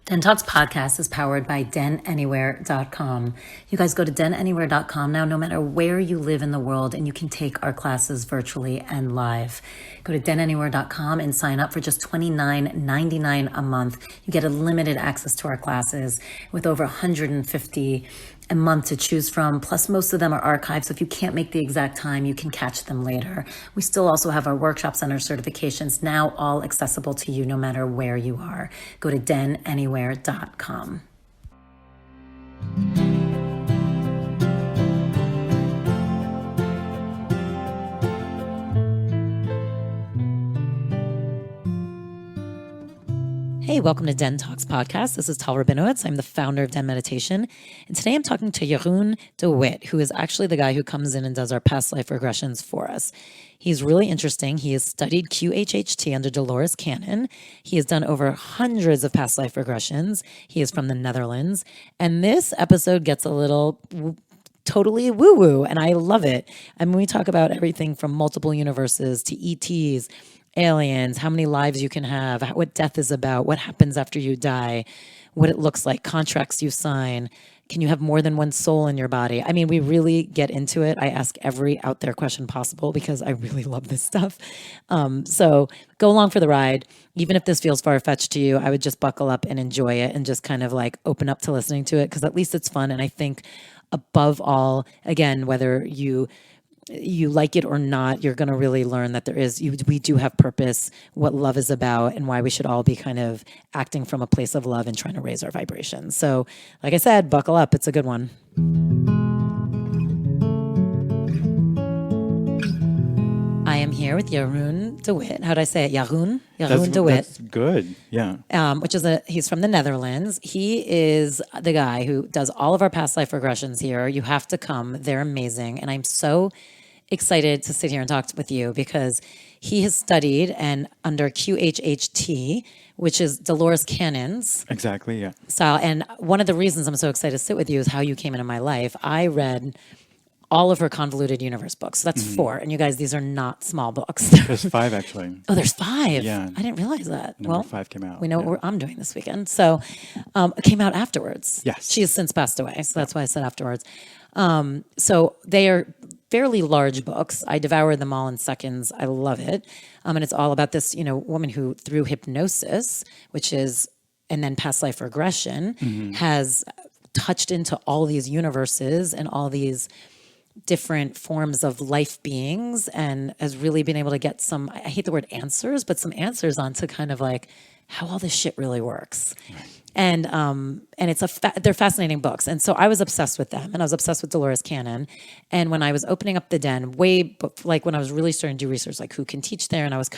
DENtalks Podcast is powered by DENanywhere.com. You guys go to DENanywhere.com now, no matter where you live in the world, and you can take our classes virtually and live. Go to DENanywhere.com and sign up for just $29.99 a month. You get unlimited access to our classes with over 150 a month to choose from. Plus, most of them are archived, so if you can't make the exact time, you can catch them later. We still also have our workshops and our certifications now all accessible to you no matter where you are. Go to DENanywhere.com. Hey, welcome to DENtalks Podcast. This is Tal Rabinowitz. I'm the founder of Den Meditation. And today I'm talking to Jeroen de Wit, who is actually the guy who comes in and does our past life regressions for us. He's really interesting. He has studied QHHT under Dolores Cannon. He has done over hundreds of past life regressions. He is from the Netherlands. And this episode gets a little totally woo-woo, and I love it. I mean, we talk about everything from multiple universes to ETs, aliens, how many lives you can have, what death is about, what happens after you die, what it looks like, contracts you sign. Can you have more than one soul in your body? I mean, we really get into it. I ask every out there question possible because I really love this stuff. So go along for the ride. Even if this feels far-fetched to you, I would just buckle up and enjoy it and just kind of like open up to listening to it because at least it's fun. And I think above all, again, whether you like it or not, you're going to really learn that we do have purpose, what love is about, and why we should all be kind of acting from a place of love and trying to raise our vibrations. So, like I said, buckle up. It's a good one. I am here with Jeroen de Wit. How did I say it? Jeroen de Wit. That's good. Yeah. He's from the Netherlands. He is the guy who does all of our past life regressions here. You have to come. They're amazing. And I'm so excited to sit here and talk with you because he has studied and under QHHT, which is Dolores Cannon's Exactly. Yeah. style. And one of the reasons I'm so excited to sit with you is how you came into my life. I read all of her Convoluted Universe books. So that's 4. And you guys, these are not small books. There's 5 actually. Oh, there's 5. Yeah. I didn't realize that. Number 5 came out. We know what I'm doing this weekend. So it came out afterwards. Yes. She has since passed away. So that's why I said afterwards. So they are fairly large books. I devoured them all in seconds. I love it. And it's all about this, woman who through hypnosis, and then past life regression, has touched into all these universes and all these different forms of life beings and has really been able to get some, I hate the word answers, but some answers onto kind of like how all this shit really works. Right. And they're fascinating books. And so I was obsessed with them and I was obsessed with Dolores Cannon. And when I was opening up the Den like when I was really starting to do research, like who can teach there. And I was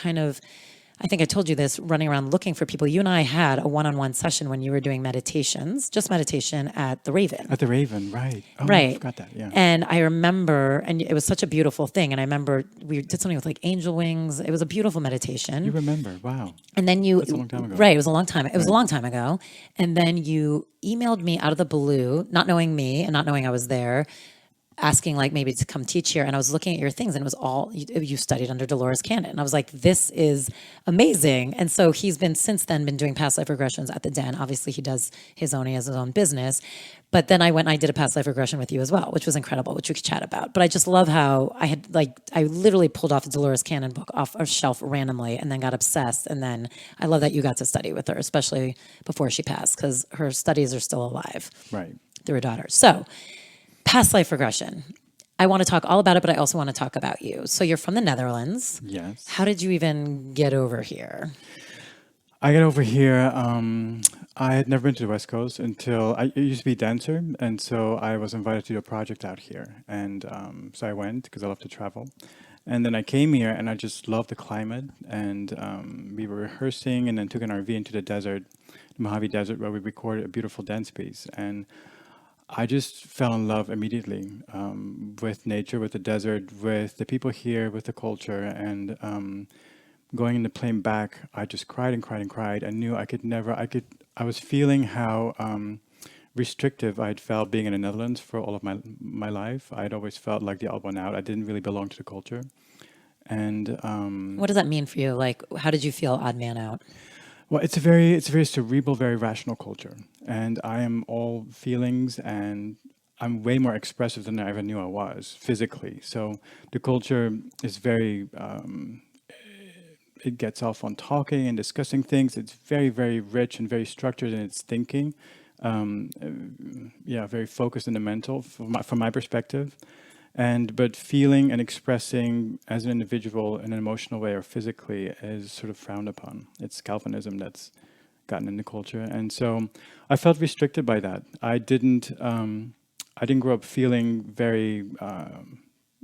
I think I told you this, running around looking for people. You and I had a one-on-one session when you were doing meditations, just meditation at the Raven. At the Raven, right. Oh, right. I forgot that, yeah. And I remember, and it was such a beautiful thing. And I remember we did something with like angel wings. It was a beautiful meditation. You remember, wow. And then That's a long time ago. Right, it was a long time. It was a long time ago. And then you emailed me out of the blue, not knowing me and not knowing I was there, asking like maybe to come teach here. And I was looking at your things and it was all, you studied under Dolores Cannon. And I was like, this is amazing. And so he's since then been doing past life regressions at the Den. Obviously he does he has his own business. But then I went and I did a past life regression with you as well, which was incredible, which we could chat about. But I just love how I literally pulled off a Dolores Cannon book off a shelf randomly and then got obsessed. And then I love that you got to study with her, especially before she passed, because her studies are still alive. Right. Through her daughter. So past life regression. I want to talk all about it, but I also want to talk about you. So you're from the Netherlands. Yes. How did you even get over here? I got over here, I had never been to the West Coast until I used to be a dancer. And so I was invited to do a project out here. And so I went because I love to travel. And then I came here and I just loved the climate. And we were rehearsing and then took an RV into the desert, the Mojave Desert, where we recorded a beautiful dance piece. And I just fell in love immediately with nature, with the desert, with the people here, with the culture. And going in the plane back, I just cried and cried and cried. I knew I was feeling how restrictive I'd felt being in the Netherlands for all of my life. I'd always felt like the odd one out. I didn't really belong to the culture. And what does that mean for you? Like, how did you feel odd man out? Well, it's a very cerebral, very rational culture, and I am all feelings, and I'm way more expressive than I ever knew I was physically. So the culture is very it gets off on talking and discussing things. It's very, very rich and very structured in its thinking. Yeah, very focused in the mental from my perspective. And but feeling and expressing as an individual in an emotional way or physically is sort of frowned upon. It's Calvinism that's gotten in the culture, and so I felt restricted by that. I didn't grow up feeling very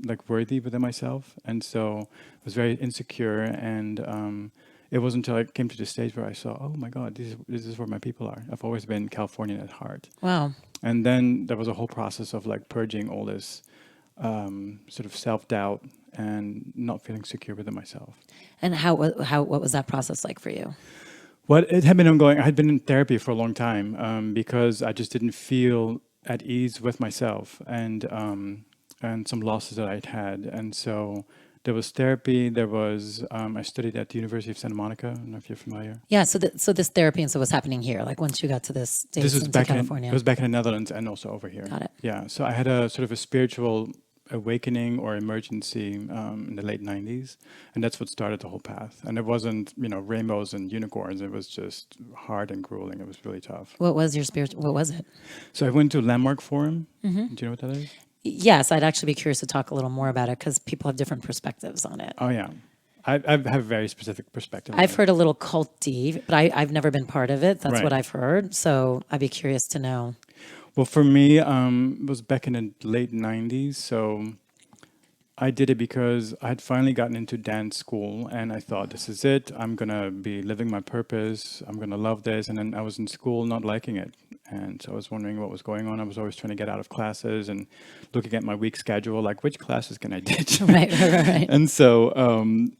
like worthy within myself, and so I was very insecure. And it wasn't until I came to the stage where I saw, oh my God, this is where my people are. I've always been Californian at heart. Wow. And then there was a whole process of like purging all this sort of self-doubt and not feeling secure within myself. And what was that process like for you? Well, it had been ongoing. I had been in therapy for a long time because I just didn't feel at ease with myself and some losses that I'd had. And so there was therapy. There was I studied at the University of Santa Monica. I don't know if you're familiar. Yeah. So this therapy and so what's happening here? Like once you got to this This States was into back California. it was back in the Netherlands and also over here. Got it. Yeah. So I had a sort of a spiritual awakening or emergency in the late 90s, and that's what started the whole path. And it wasn't, rainbows and unicorns. It was just hard and grueling. It was really tough. What was your spiritual? What was it? So I went to Landmark Forum. Do you know what that is? Yes, I'd actually be curious to talk a little more about it because people have different perspectives on it. Oh yeah, I have a very specific perspective on I've it. heard a little culty, but I've never been part of it. That's Right. what I've heard. So I'd be curious to know. Well, for me, it was back in the late 90s. So I did it because I had finally gotten into dance school and I thought, this is it. I'm going to be living my purpose. I'm going to love this. And then I was in school not liking it. And so I was wondering what was going on. I was always trying to get out of classes and looking at my week schedule, like which classes can I ditch? Right. And so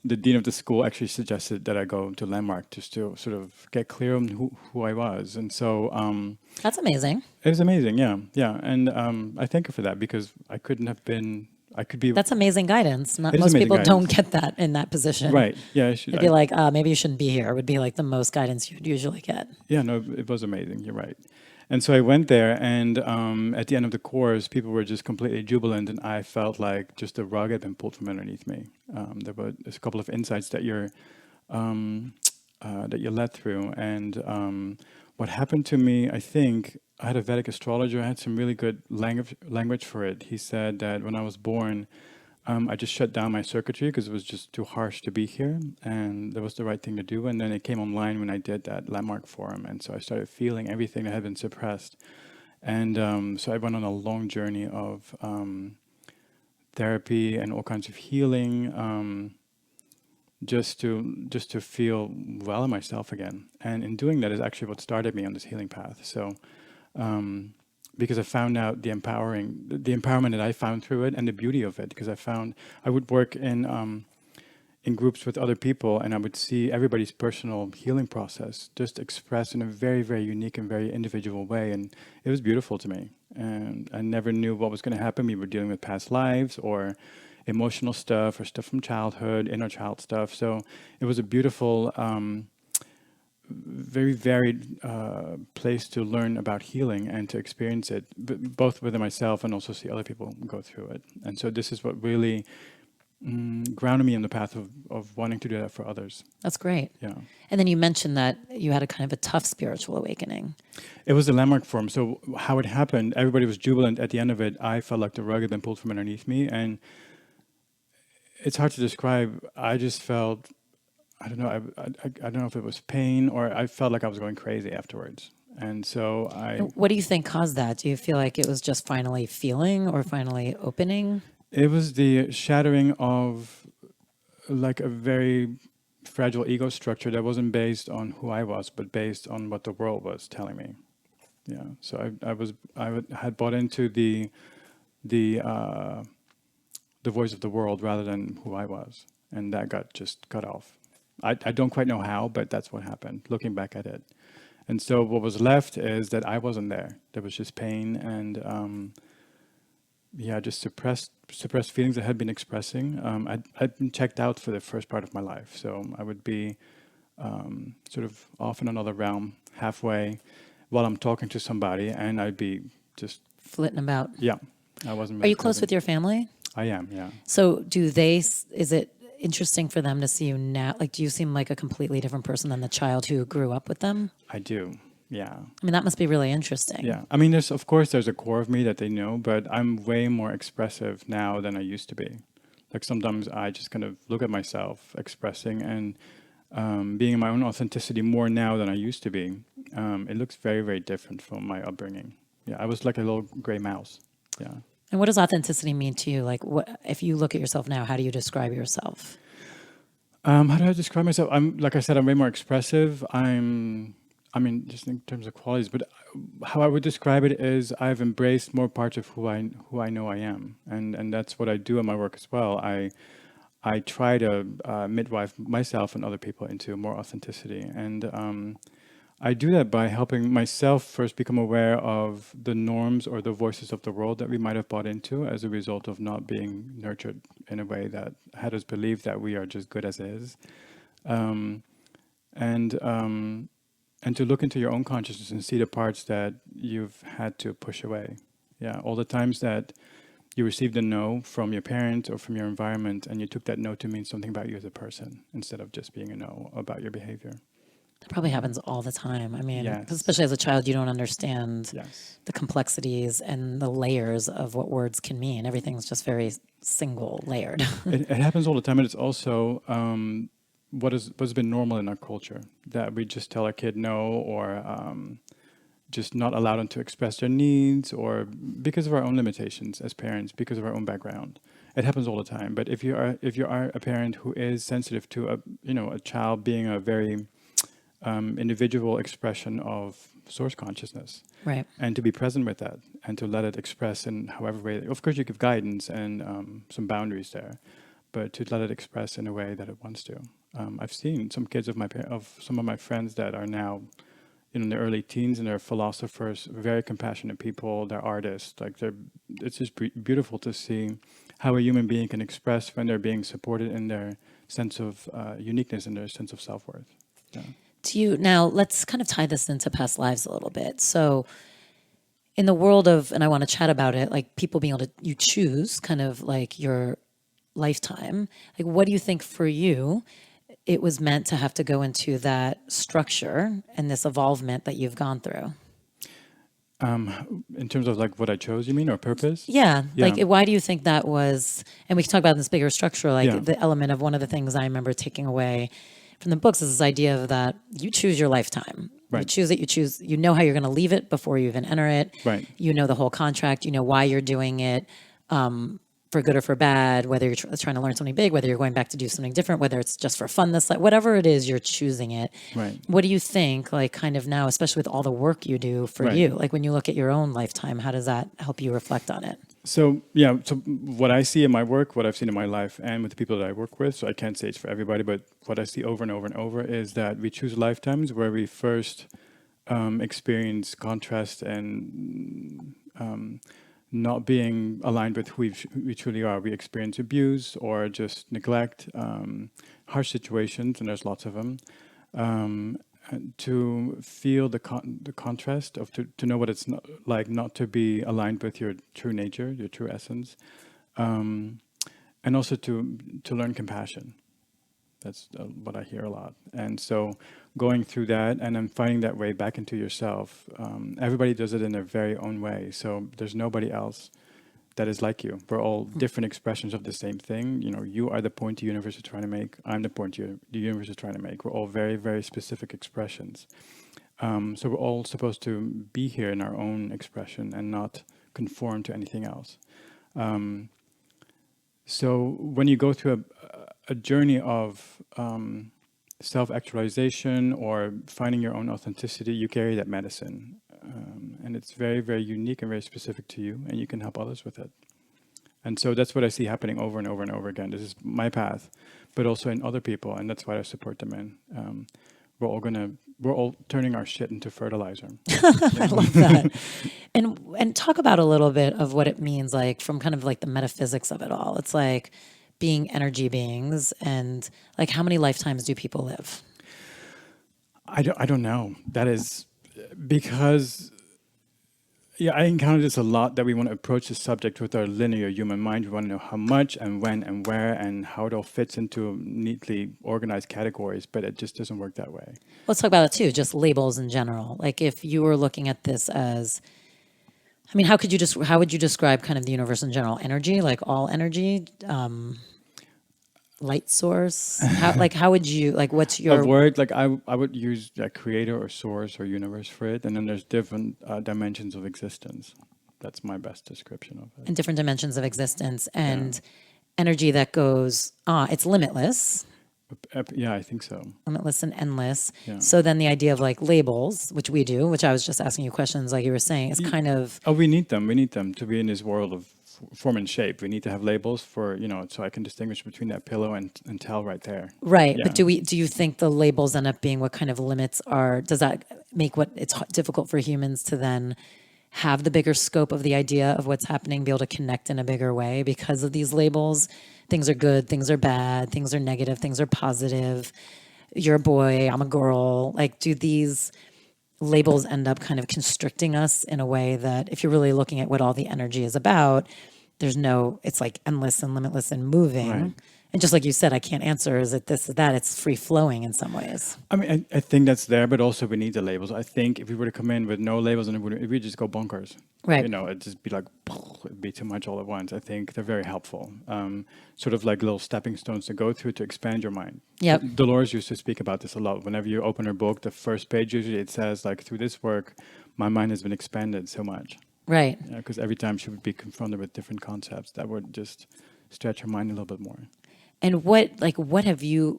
the dean of the school actually suggested that I go to Landmark just to sort of get clear on who I was. And so That's amazing. it was amazing. Yeah. Yeah. And I thank her for that because I could be. That's amazing guidance. Not It is most amazing people don't guidance. get that in that position. Right. Yeah. I should, They'd be like, maybe you shouldn't be here. Would be like the most guidance you'd usually get. yeah, no, it was amazing. You're right. And so I went there, and at the end of the course, people were just completely jubilant, and I felt like just a rug had been pulled from underneath me. There's a couple of insights that you're led through, and what happened to me, I think, I had a Vedic astrologer. I had some really good language for it. He said that when I was born, I just shut down my circuitry because it was just too harsh to be here, and that was the right thing to do. And then it came online when I did that Landmark Forum, and so I started feeling everything that had been suppressed. And so I went on a long journey of therapy and all kinds of healing, just to feel well in myself again. And in doing that is actually what started me on this healing path. So. Because I found out the empowerment that I found through it and the beauty of it. Because I would work in groups with other people, and I would see everybody's personal healing process just expressed in a very, very unique and very individual way. And it was beautiful to me. And I never knew what was going to happen. We were dealing with past lives or emotional stuff or stuff from childhood, inner child stuff. So it was a beautiful, very varied place to learn about healing and to experience it, both within myself and also see other people go through it. And so this is what really grounded me in the path of wanting to do that for others. That's great. Yeah. And then you mentioned that you had a kind of a tough spiritual awakening. It was the Landmark Forum. So how it happened, everybody was jubilant. At the end of it, I felt like the rug had been pulled from underneath me. And it's hard to describe. I just felt... I don't know. I don't know if it was pain or I felt like I was going crazy afterwards. And so What do you think caused that? Do you feel like it was just finally feeling or finally opening? It was the shattering of like a very fragile ego structure that wasn't based on who I was, but based on what the world was telling me. Yeah. So I had bought into the voice of the world rather than who I was, and that got just cut off. I don't quite know how, but that's what happened, looking back at it. And so what was left is that I wasn't there. There was just pain and, just suppressed feelings I had been expressing. I'd been checked out for the first part of my life. So I would be sort of off in another realm halfway while I'm talking to somebody, and I'd be just, Flitting about. yeah, I wasn't Are really you close with present. your family? I am, yeah. So is it interesting for them to see you now? Like, do you seem like a completely different person than the child who grew up with them? I do, yeah. I mean, that must be really interesting. Yeah, I mean, of course, there's a core of me that they know, but I'm way more expressive now than I used to be. Like sometimes I just kind of look at myself expressing and being in my own authenticity more now than I used to be. It looks very, very different from my upbringing. Yeah, I was like a little gray mouse. Yeah. And what does authenticity mean to you? Like, what if you look at yourself now? How do you describe yourself? How do I describe myself? Like I said, I'm way more expressive. I mean, just in terms of qualities, but how I would describe it is I've embraced more parts of who I know I am, and that's what I do in my work as well. I try to midwife myself and other people into more authenticity, and I do that by helping myself first become aware of the norms or the voices of the world that we might have bought into as a result of not being nurtured in a way that had us believe that we are just good as is. Um, and and to look into your own consciousness and see the parts that you've had to push away. Yeah, all the times that you received a no from your parents or from your environment, and you took that no to mean something about you as a person instead of just being a no about your behavior. That probably happens all the time. I mean, Yes. especially as a child, you don't understand Yes. the complexities and the layers of what words can mean. Everything's just very single layered. It happens all the time, and it's also what's been normal in our culture, that we just tell a kid no, or just not allow them to express their needs, or because of our own limitations as parents, because of our own background. It happens all the time. But if you are a parent who is sensitive to a child being a very individual expression of source consciousness, Right. and to be present with that and to let it express in however way. Of course, you give guidance and some boundaries there, but to let it express in a way that it wants to. I've seen some kids of some of my friends that are now in their early teens, and they're philosophers, very compassionate people. They're artists. It's just beautiful to see how a human being can express when they're being supported in their sense of uniqueness and their sense of self-worth. Yeah. Now let's kind of tie this into past lives a little bit. So in the world of, and I want to chat about it, like people being able to, you choose kind of like your lifetime. Like, what do you think for you, it was meant to have to go into that structure and this evolvement that you've gone through? In terms of like what I chose, you mean, or purpose? Yeah. Yeah. Like, why do you think that was? And we can talk about this bigger structure, like Yeah. the element of one of the things I remember taking away from the books is this idea of that you choose your lifetime. You Right. choose it, you know how you're going to leave it before you even enter it. Right. You know the whole contract, you know why you're doing it, for good or for bad, whether you're trying to learn something big, whether you're going back to do something different, whether it's just for fun, whatever it is, you're choosing it. Right. What do you think, like kind of now, especially with all the work you do for Right. you, like when you look at your own lifetime, how does that help you reflect on it? So yeah, so what I see in my work, what I've seen in my life, and with the people that I work with, so I can't say it's for everybody, but what I see over and over and over is that we choose lifetimes where we first experience contrast and not being aligned with who we truly are. We experience abuse or just neglect, harsh situations, and there's lots of them. And to feel the contrast of to know what it's like not to be aligned with your true nature, your true essence, and also to learn compassion. That's what I hear a lot. And so going through that and then finding that way back into yourself, everybody does it in their very own way. So there's nobody else that is like you. We're all different expressions of the same thing. You know, you are the point the universe is trying to make. I'm the point the universe is trying to make. We're all very, very specific expressions. So we're all supposed to be here in our own expression and not conform to anything else. So when you go through a journey of self-actualization or finding your own authenticity, you carry that medicine. And it's very, very unique and very specific to you, and you can help others with it. And so that's what I see happening over and over and over again. This is my path, but also in other people, and that's why I support them in. We're all turning our shit into fertilizer. I love that. And talk about a little bit of what it means, like from kind of like the metaphysics of it all. It's like being energy beings, and like how many lifetimes do people live? I don't know. That is because, yeah, I encounter this a lot that we want to approach the subject with our linear human mind. We want to know how much and when and where and how it all fits into neatly organized categories, but it just doesn't work that way. Let's talk about it too, just labels in general. Like if you were looking at this as, I mean, how would you describe kind of the universe in general? Energy, like all energy, light source. How would you like? What's A your word like I would use like creator or source or universe for it, and then there's different dimensions of existence. That's my best description of it. in different dimensions of existence and energy that goes? It's limitless. Yeah, I think so. Limitless and endless. Yeah. So then the idea of like labels, which we do, which I was just asking you questions, like you were saying, is kind of Oh, we need them. We need them to be in this world of form and shape. We need to have labels for, so I can distinguish between that pillow and tell right there. right. Yeah. But do you think the labels end up being what kind of limits are? Does that make it's difficult for humans to then have the bigger scope of the idea of what's happening, be able to connect in a bigger way because of these labels? Things are good, things are bad, things are negative, things are positive. You're a boy, I'm a girl. Like, do these labels end up kind of constricting us in a way that if you're really looking at what all the energy is about, it's like endless and limitless and moving. Right. And just like you said, I can't answer, is it this, is that? It's free flowing in some ways. I mean, I think that's there, but also we need the labels. I think if we were to come in with no labels and it would just go bonkers. Right. It'd just be like, it'd be too much all at once. I think they're very helpful. Sort of like little stepping stones to go through to expand your mind. Yep. Dolores used to speak about this a lot. Whenever you open her book, the first page usually it says like, through this work, my mind has been expanded so much. Right. Because every time she would be confronted with different concepts that would just stretch her mind a little bit more. And what have you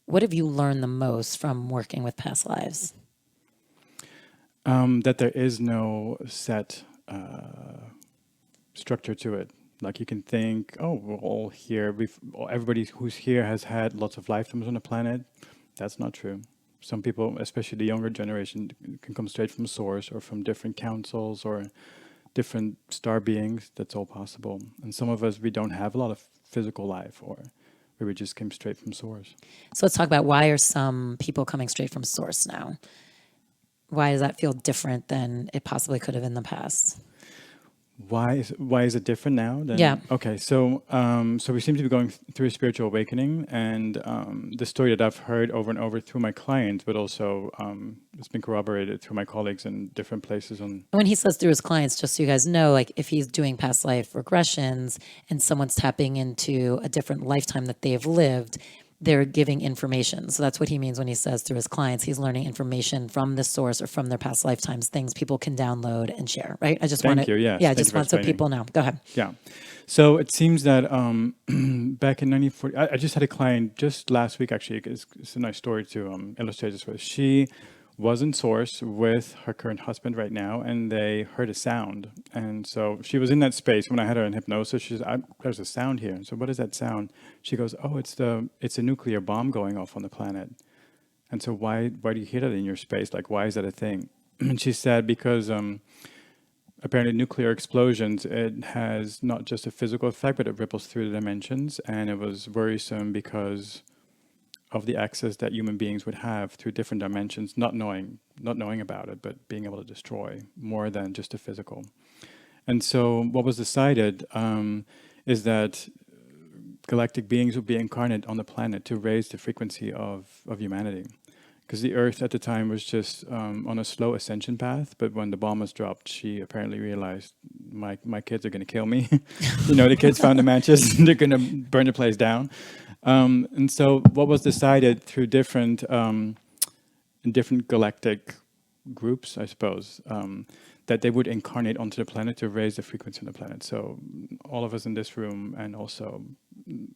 learned the most from working with past lives? That there is no set structure to it. Like you can think, oh, we're all here. Everybody who's here has had lots of lifetimes on the planet. That's not true. Some people, especially the younger generation, can come straight from source or from different councils or different star beings. That's all possible. And some of us, we don't have a lot of physical life, or we just came straight from source. So let's talk about why are some people coming straight from source now? Why does that feel different than it possibly could have in the past? Why is it different now? Yeah. Okay. So we seem to be going through a spiritual awakening, and the story that I've heard over and over through my clients, but also it's been corroborated through my colleagues in different places. When he says through his clients, just so you guys know, like if he's doing past life regressions and someone's tapping into a different lifetime that they've lived, they're giving information. So that's what he means when he says through his clients, he's learning information from the source or from their past lifetimes, things people can download and share, right? I just want to, I just want so people know. Go ahead. Yeah. So it seems that back in 1940, I just had a client just last week, actually. It's a nice story to illustrate this with. She was in source with her current husband right now, and they heard a sound. And so she was in that space when I had her in hypnosis. She said, there's a sound here. So what is that sound? She goes, oh, it's a nuclear bomb going off on the planet. And so why do you hear that in your space? Like, why is that a thing? And she said, because apparently nuclear explosions, it has not just a physical effect, but it ripples through the dimensions. And it was worrisome because of the access that human beings would have through different dimensions, not knowing about it, but being able to destroy more than just the physical. And so what was decided is that galactic beings would be incarnate on the planet to raise the frequency of humanity. Because the Earth at the time was just on a slow ascension path, but when the bomb was dropped, she apparently realized, my kids are going to kill me. The kids found the matches, they're going to burn the place down. And so what was decided through different galactic groups, I suppose, that they would incarnate onto the planet to raise the frequency on the planet. So all of us in this room, and also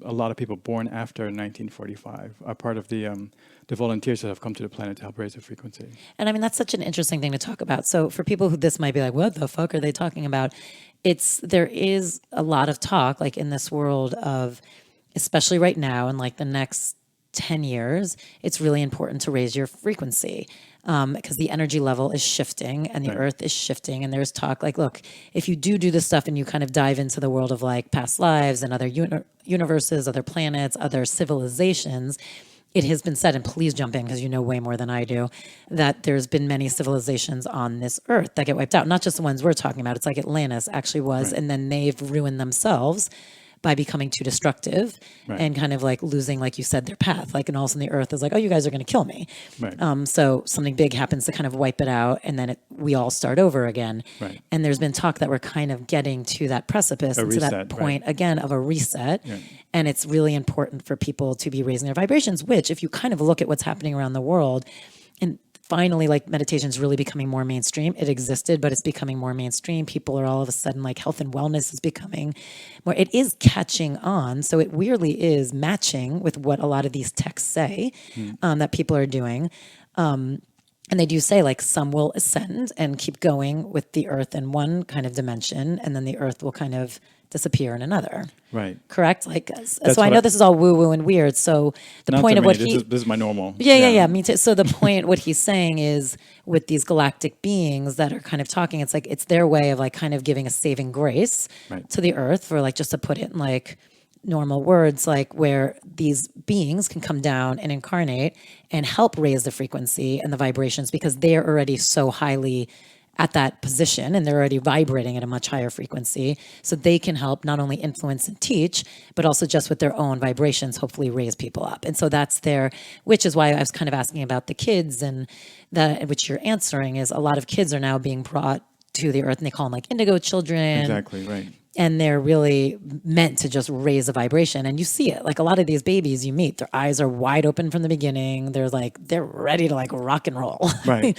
a lot of people born after 1945, are part of the volunteers that have come to the planet to help raise the frequency. And I mean, that's such an interesting thing to talk about. So for people who this might be like, what the fuck are they talking about? There is a lot of talk, like in this world of, especially right now and like the next 10 years, it's really important to raise your frequency because the energy level is shifting and the earth is shifting. And there's talk like, look, if you do this stuff and you kind of dive into the world of like past lives and other universes, other planets, other civilizations, it has been said, and please jump in because you know way more than I do, that there's been many civilizations on this earth that get wiped out. Not just the ones we're talking about. It's like Atlantis actually was, Right. and then they've ruined themselves by becoming too destructive Right. and kind of like losing, like you said, their path. Like, and all of a sudden the earth is like, oh, you guys are going to kill me. Right. So something big happens to kind of wipe it out, and then we all start over again. Right. And there's been talk that we're kind of getting to that precipice A and to that reset, point right. again of a reset. Yeah. And it's really important for people to be raising their vibrations, which if you kind of look at what's happening around the world, and finally like meditation is really becoming more mainstream. It existed, but it's becoming more mainstream. People are all of a sudden like health and wellness is becoming more, it is catching on. So it weirdly is matching with what a lot of these texts say that people are doing. And they do say like some will ascend and keep going with the earth in one kind of dimension, and then the earth will kind of disappear in another. Right. Correct? Like, so I what know this is all woo woo and weird. So the Not point to of me, what this is my normal. yeah, me too. So the point, what he's saying is with these galactic beings that are kind of talking, it's like, it's their way of like kind of giving a saving grace Right. to the earth, for like, just to put it in like normal words, like where these beings can come down and incarnate and help raise the frequency and the vibrations because they're already so highly at that position and they're already vibrating at a much higher frequency. So they can help not only influence and teach, but also just with their own vibrations, hopefully raise people up. And so that's their, which is why I was kind of asking about the kids, and that, which you're answering is a lot of kids are now being brought to the earth and they call them like indigo children. Exactly. Right. And they're really meant to just raise a vibration. And you see it. Like a lot of these babies you meet, their eyes are wide open from the beginning. They're like, they're ready to like rock and roll. Right.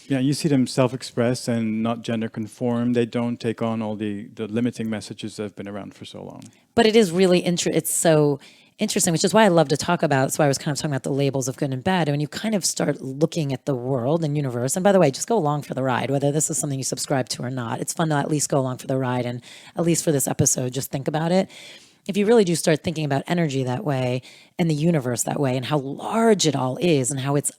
Yeah, you see them self-express and not gender conform. They don't take on all the limiting messages that have been around for so long. But it is really it's so interesting, which is why I love to talk about. That's why I was kind of talking about the labels of good and bad. And when you kind of start looking at the world and universe, and by the way, just go along for the ride, whether this is something you subscribe to or not. It's fun to at least go along for the ride, and at least for this episode, just think about it. If you really do start thinking about energy that way and the universe that way and how large it all is and how it's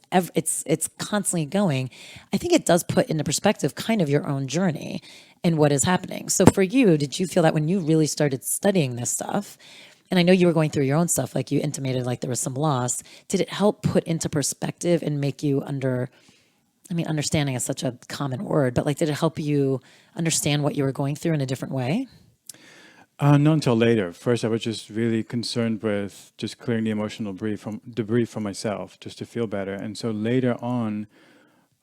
constantly going, I think it does put into perspective kind of your own journey and what is happening. So for you, did you feel that when you really started studying this stuff, and I know you were going through your own stuff, like you intimated like there was some loss, did it help put into perspective and make you understanding is such a common word, but like did it help you understand what you were going through in a different way? Not until later. First, I was just really concerned with just clearing the emotional debris from myself, just to feel better. And so later on,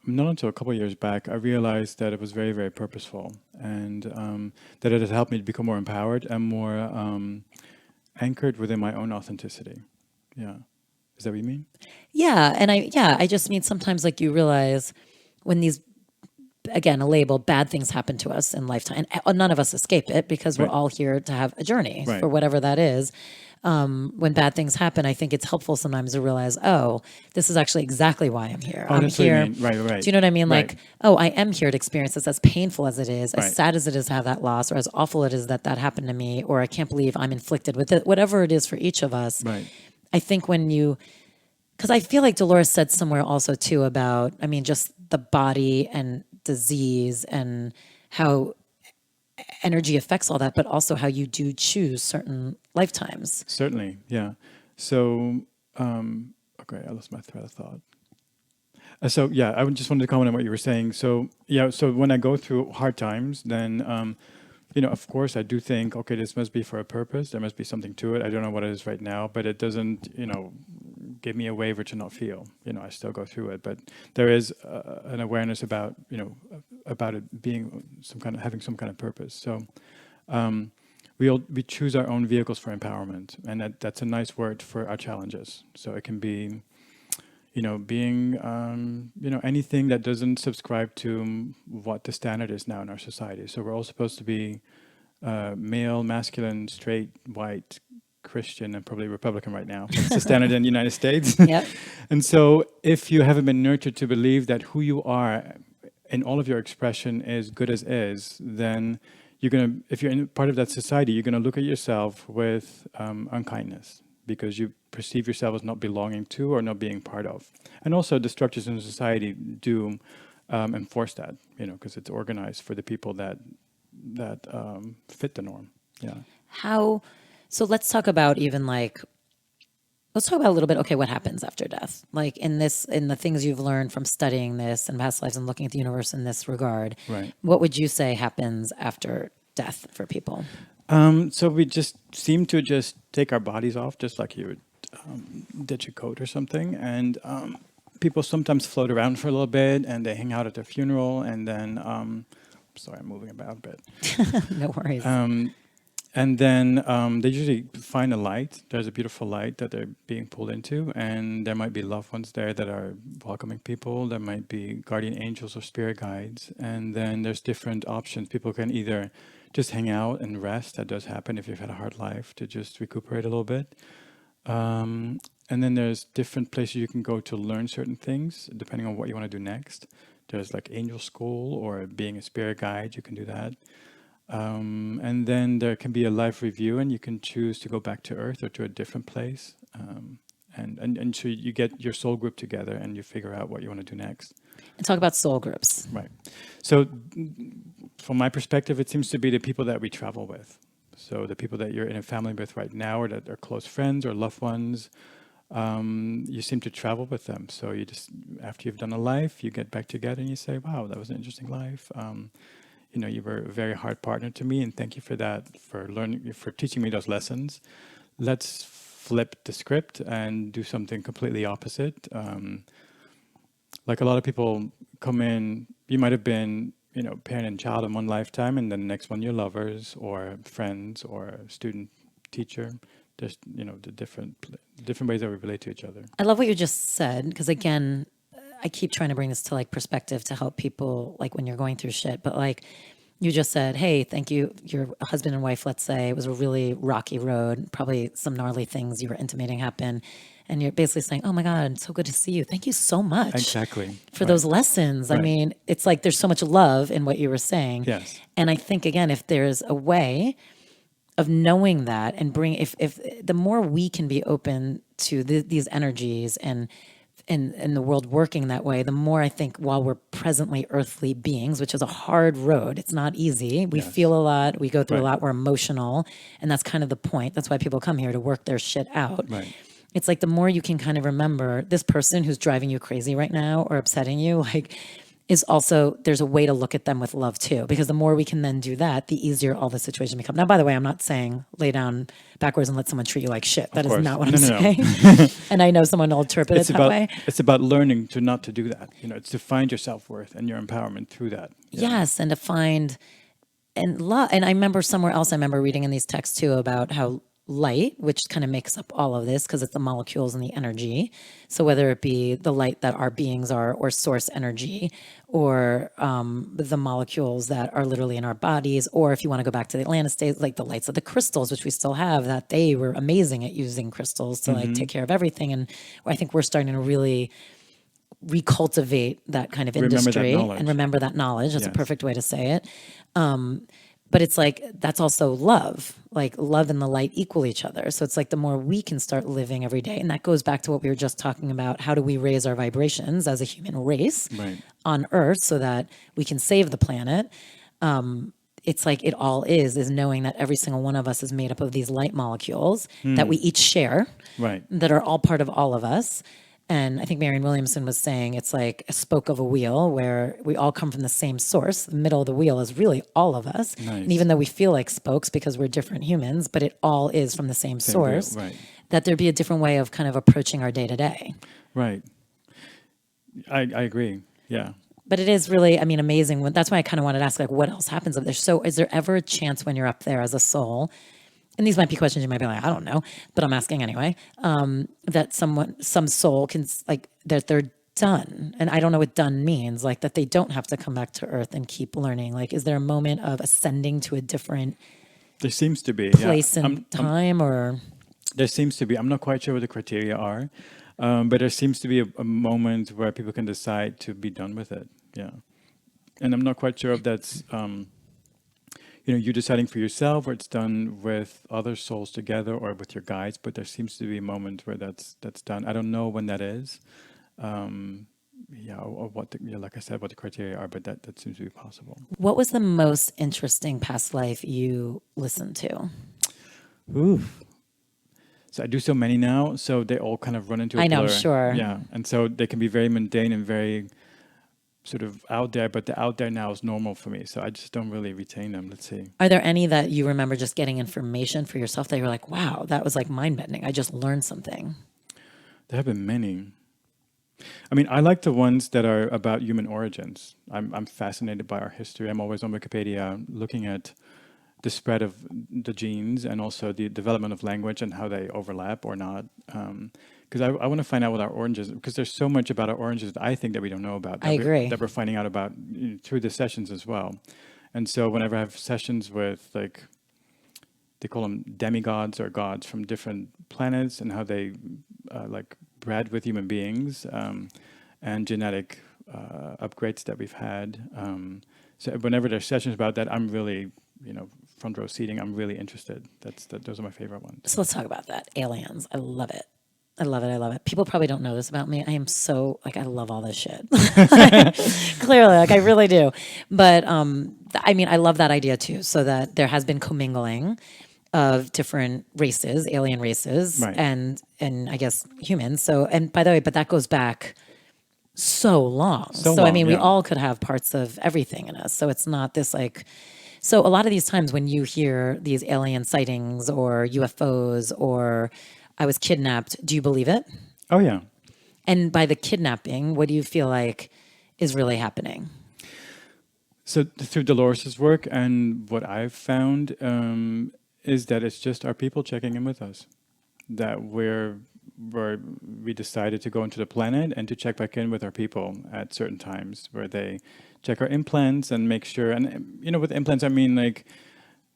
not until a couple of years back, I realized that it was very, very purposeful, and that it has helped me to become more empowered and more anchored within my own authenticity. Yeah. Is that what you mean? Yeah. And I just mean sometimes like you realize when these, again, a label, bad things happen to us in lifetime. And none of us escape it because we're Right. all here to have a journey Right. for whatever that is. When bad things happen, I think it's helpful sometimes to realize, oh, this is actually exactly why I'm here. Oh, I'm that's what you here. mean. Right. Do you know what I mean? Right. Like, oh, I am here to experience this, as painful as it is, as Right. sad as it is to have that loss, or as awful it is that that happened to me, or I can't believe I'm inflicted with it, whatever it is for each of us. Right. I think when you, because I feel like Dolores said somewhere also too about, just the body and disease and how energy affects all that, but also how you do choose certain lifetimes. Certainly. Yeah. So, okay, I lost my thread of thought. So yeah, I just wanted to comment on what you were saying. So yeah, so when I go through hard times, then of course I do think, okay, this must be for a purpose. There must be something to it. I don't know what it is right now, but it doesn't, give me a waiver to not feel. I still go through it, but there is an awareness about it being having some kind of purpose. So we choose our own vehicles for empowerment, and that's a nice word for our challenges. So it can be being, anything that doesn't subscribe to what the standard is now in our society. So we're all supposed to be male, masculine, straight, white, Christian, and probably Republican right now. It's the standard in the United States. Yep. And so if you haven't been nurtured to believe that who you are in all of your expression is good as is, then if you're in part of that society, you're going to look at yourself with unkindness, because you perceive yourself as not belonging to or not being part of. And also the structures in society do enforce that, because it's organized for the people that fit the norm. Yeah. So let's talk about even like Let's talk about a little bit, okay, what happens after death? Like in the things you've learned from studying this and past lives and looking at the universe in this regard, Right. what would you say happens after death for people? So we just seem to just take our bodies off, just like you would ditch a coat or something. And people sometimes float around for a little bit, and they hang out at their funeral. And then, sorry, I'm moving about a bit. No worries. And then they usually find a light. There's a beautiful light that they're being pulled into, and there might be loved ones there that are welcoming people. There might be guardian angels or spirit guides. And then there's different options. People can either just hang out and rest. That does happen if you've had a hard life, to just recuperate a little bit. And then there's different places you can go to learn certain things, depending on what you want to do next. There's like angel school, or being a spirit guide. You can do that. And then there can be a life review, and you can choose to go back to Earth or to a different place. And so you get your soul group together, and you figure out what you want to do next. And talk about soul groups. Right. So from my perspective, it seems to be the people that we travel with. So the people that you're in a family with right now, or that are close friends or loved ones, you seem to travel with them. So you just, after you've done a life, you get back together and you say, wow, that was an interesting life. You were a very hard partner to me, and thank you for that, for teaching me those lessons. Let's flip the script and do something completely opposite. Like a lot of people come in, you might have been, parent and child in one lifetime, and then the next one you're lovers or friends or student, teacher. There's, the different ways that we relate to each other. I love what you just said, because again, I keep trying to bring this to like perspective to help people, like when you're going through shit, but like you just said, hey, thank you, your husband and wife, let's say, it was a really rocky road, probably some gnarly things you were intimating happen. And you're basically saying, oh my God, so good to see you. Thank you so much. Exactly. For those lessons. Right. I mean, it's like there's so much love in what you were saying. Yes. And I think, again, if there's a way of knowing that and if the more we can be open to these energies and in the world working that way, the more I think, while we're presently earthly beings, which is a hard road, it's not easy. We feel a lot, we go through a lot, we're emotional, and that's kind of the point. That's why people come here, to work their shit out. Right. It's like the more you can kind of remember this person who's driving you crazy right now or upsetting you, like, is also, there's a way to look at them with love too, because the more we can then do that, the easier all the situation become. Now, by the way, I'm not saying lay down backwards and let someone treat you like shit. That is not what I'm saying. And I know someone will interpret it that way. It's about learning to not to do that. It's to find your self-worth and your empowerment through that. Yes, and to find and love. And I remember somewhere else, I remember reading in these texts too about how light, which kind of makes up all of this, because it's the molecules and the energy. So whether it be the light that our beings are, or source energy, or the molecules that are literally in our bodies, or if you want to go back to the Atlantis days, like the lights of the crystals, which we still have, that they were amazing at using crystals to like take care of everything. And I think we're starting to really recultivate that kind of industry and remember that knowledge. That's a perfect way to say it. But it's like, that's also love. Like love and the light equal each other. So it's like the more we can start living every day. And that goes back to what we were just talking about. How do we raise our vibrations as a human race on Earth so that we can save the planet? It's like it all is knowing that every single one of us is made up of these light molecules that we each share, that are all part of all of us. And I think Marianne Williamson was saying it's like a spoke of a wheel where we all come from the same source. The middle of the wheel is really all of us. And even though we feel like spokes because we're different humans, but it all is from the same source, that there'd be a different way of kind of approaching our day to day. Right. I agree. Yeah. But it is really, I mean, amazing. That's why I kind of wanted to ask, like, what else happens up there? So is there ever a chance when you're up there as a soul, and these might be questions you might be like, I don't know, but I'm asking anyway, that some soul can, like, that they're done. And I don't know what done means, like that they don't have to come back to Earth and keep learning. Like, is there a moment of ascending to a different there seems to be place and time, or? There seems to be. I'm not quite sure what the criteria are, but there seems to be a moment where people can decide to be done with it. Yeah. And I'm not quite sure if that's... you deciding for yourself, or it's done with other souls together, or with your guides. But there seems to be a moment where that's done. I don't know when that is, or what, like I said, what the criteria are. But that seems to be possible. What was the most interesting past life you listened to? Ooh. So I do so many now, so they all kind of run into a I know, I'm blur. sure. Yeah, and so they can be very mundane and very sort of out there, but the out there now is normal for me. So I just don't really retain them. Let's see. Are there any that you remember just getting information for yourself that you're like, wow, that was like mind bending. I just learned something. There have been many. I mean, I like the ones that are about human origins. I'm fascinated by our history. I'm always on Wikipedia looking at the spread of the genes and also the development of language and how they overlap or not. Because I want to find out what our origins, because there's so much about our origins that I think that we don't know about. I agree. That we're finding out about through the sessions as well. And so whenever I have sessions with, like, they call them demigods or gods from different planets and how they like bred with human beings and genetic upgrades that we've had. So whenever there's sessions about that, I'm really, front row seating. I'm really interested. Those are my favorite ones. So let's talk about that. Aliens. I love it. I love it. I love it. People probably don't know this about me. I am so, like, I love all this shit. Clearly, like, I really do. But I mean, I love that idea too. So that there has been commingling of different races, alien races, Right. and I guess humans. So, and by the way, but that goes back so long. So I long, mean, we yeah. all could have parts of everything in us. So it's not this like. So a lot of these times when you hear these alien sightings or UFOs or I was kidnapped, do you believe it? Oh, yeah. And by the kidnapping, what do you feel like is really happening? So through Dolores's work and what I've found is that it's just our people checking in with us. That we decided to go into the planet and to check back in with our people at certain times where they check our implants and make sure. And with implants, I mean like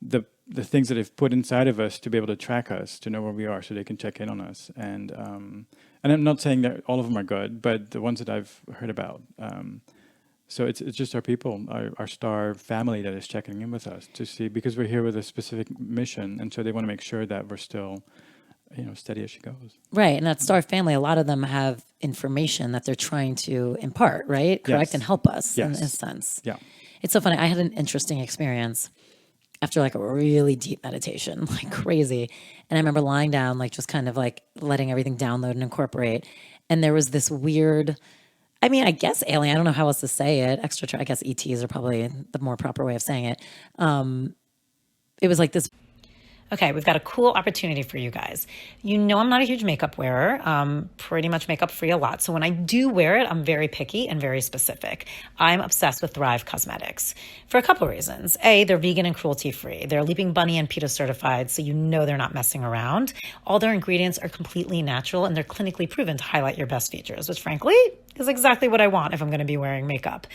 the things that they've put inside of us to be able to track us, to know where we are, so they can check in on us. And I'm not saying that all of them are good, but the ones that I've heard about. So it's just our people, our star family that is checking in with us to see, because we're here with a specific mission, and so they want to make sure that we're still, steady as she goes. Right. And that star family, a lot of them have information that they're trying to impart, right? Correct. Yes. And help us in Yes. a sense. Yeah. It's so funny. I had an interesting experience after like a really deep meditation, like crazy. And I remember lying down, like just kind of like letting everything download and incorporate. And there was this weird, I mean, I guess alien, I don't know how else to say it. I guess ETs are probably the more proper way of saying it. It was like this. Okay, we've got a cool opportunity for you guys. You know I'm not a huge makeup wearer, pretty much makeup free a lot. So when I do wear it, I'm very picky and very specific. I'm obsessed with Thrive Cosmetics for a couple of reasons. A, they're vegan and cruelty free. They're Leaping Bunny and PETA certified, so you know they're not messing around. All their ingredients are completely natural and they're clinically proven to highlight your best features, which frankly is exactly what I want if I'm going to be wearing makeup.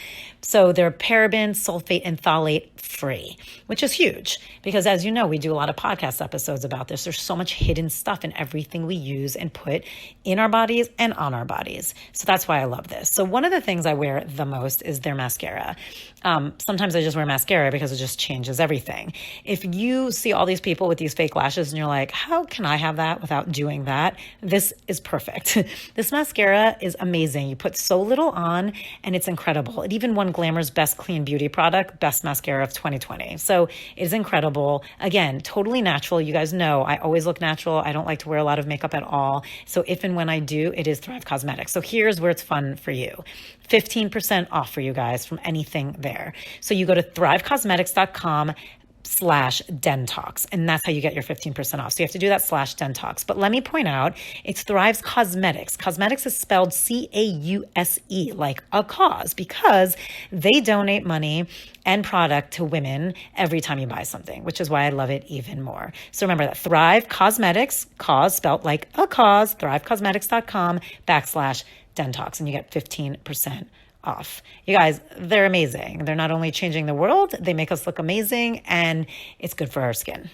So they're paraben, sulfate, and phthalate free, which is huge because as you know, we do a lot of podcast episodes about this. There's so much hidden stuff in everything we use and put in our bodies and on our bodies. So that's why I love this. So one of the things I wear the most is their mascara. Sometimes I just wear mascara because it just changes everything. If you see all these people with these fake lashes and you're like, how can I have that without doing that? This is perfect. This mascara is amazing. You put so little on and it's incredible. It even won Glamour's Best Clean Beauty Product, Best Mascara of 2020. So it is incredible. Again, totally natural. You guys know I always look natural. I don't like to wear a lot of makeup at all. So if and when I do, it is Thrive Cosmetics. So here's where it's fun for you. 15% off for you guys from anything there. So you go to thrivecosmetics.com/DENtalks, and that's how you get your 15% off. So you have to do that /DENtalks. But let me point out, it's Thrive's Cosmetics. Cosmetics is spelled CAUSE, like a cause, because they donate money and product to women every time you buy something, which is why I love it even more. So remember that Thrive Cosmetics, cause spelled like a cause, thrivecosmetics.com/DENtalks, and you get 15% off. You guys, they're amazing. They're not only changing the world, they make us look amazing, and it's good for our skin.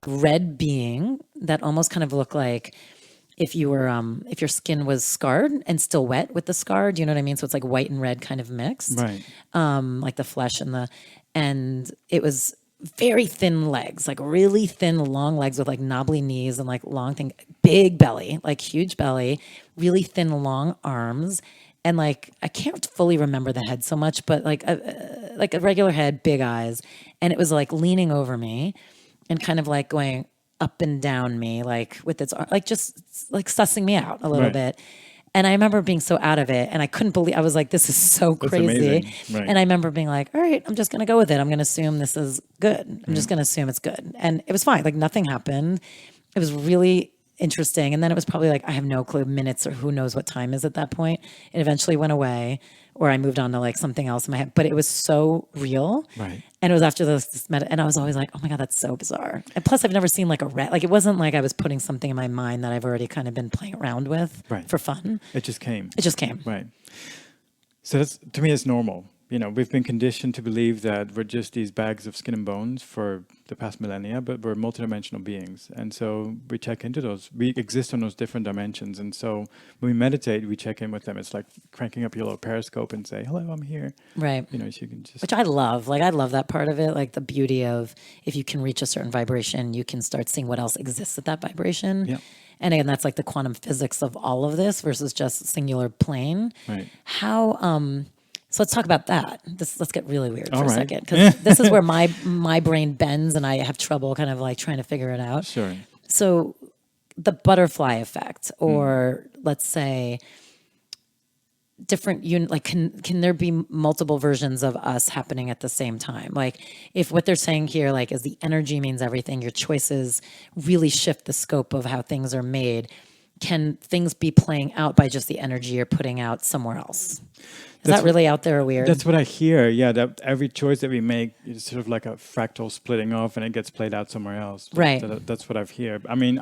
Red being that almost kind of look like if you were if your skin was scarred and still wet with the scar, do you know what I mean? So it's like white and red kind of mixed. Right. Like the flesh and it was very thin legs, like really thin, long legs with like knobbly knees and like long thing, big belly, like huge belly, really thin, long arms. And like, I can't fully remember the head so much, but like a regular head, big eyes. And it was like leaning over me and kind of like going, up and down me, like with its like just like sussing me out a little Right. bit. And I remember being so out of it, and I couldn't believe. I was like, "This is so That's crazy." amazing. Right. And I remember being like, "All right, I'm just going to go with it. I'm going to assume this is good. I'm just going to assume it's good." And it was fine. Like nothing happened. It was really interesting. And then it was probably like I have no clue, minutes or who knows what time is at that point. It eventually went away, or I moved on to like something else in my head. But it was so real. Right. And it was after and I was always like, "Oh my God, that's so bizarre." And plus, I've never seen like a rat. Like it wasn't like I was putting something in my mind that I've already kind of been playing around with Right. for fun. It just came. It just came. Right. So that's, to me, it's normal. You know, we've been conditioned to believe that we're just these bags of skin and bones for the past millennia, but we're multidimensional beings. And so we check into those. We exist on those different dimensions. And so when we meditate, we check in with them. It's like cranking up your little periscope and say, "Hello, I'm here." Right. You know, so you can just... Which I love. Like, I love that part of it. Like, the beauty of if you can reach a certain vibration, you can start seeing what else exists at that vibration. Yeah. And again, that's like the quantum physics of all of this versus just singular plane. Right. How, so let's talk about that. Let's get really weird All for a right. second. Because this is where my brain bends and I have trouble kind of like trying to figure it out. Sure. So the butterfly effect, or let's say different like can there be multiple versions of us happening at the same time? Like if what they're saying here like is the energy means everything, your choices really shift the scope of how things are made. Can things be playing out by just the energy you're putting out somewhere else? Is that really out there or weird? That's what I hear. Yeah, that every choice that we make is sort of like a fractal splitting off, and it gets played out somewhere else. Right. That's what I've heard. I mean,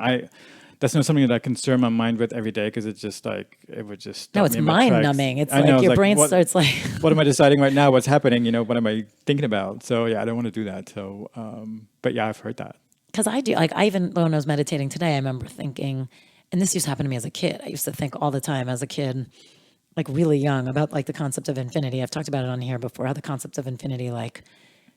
that's not something that I concern my mind with every day because it's just like it would just stop no, it's me in my tracks. mind numbing. It's I like know, your like, brain what, starts like what am I deciding right now? What's happening? You know, what am I thinking about? So yeah, I don't want to do that. So, but yeah, I've heard that. because I do. Like I even when I was meditating today, I remember thinking, and this used to happen to me as a kid. I used to think all the time as a kid, like really young, about like the concept of infinity. I've talked about it on here before, how the concept of infinity like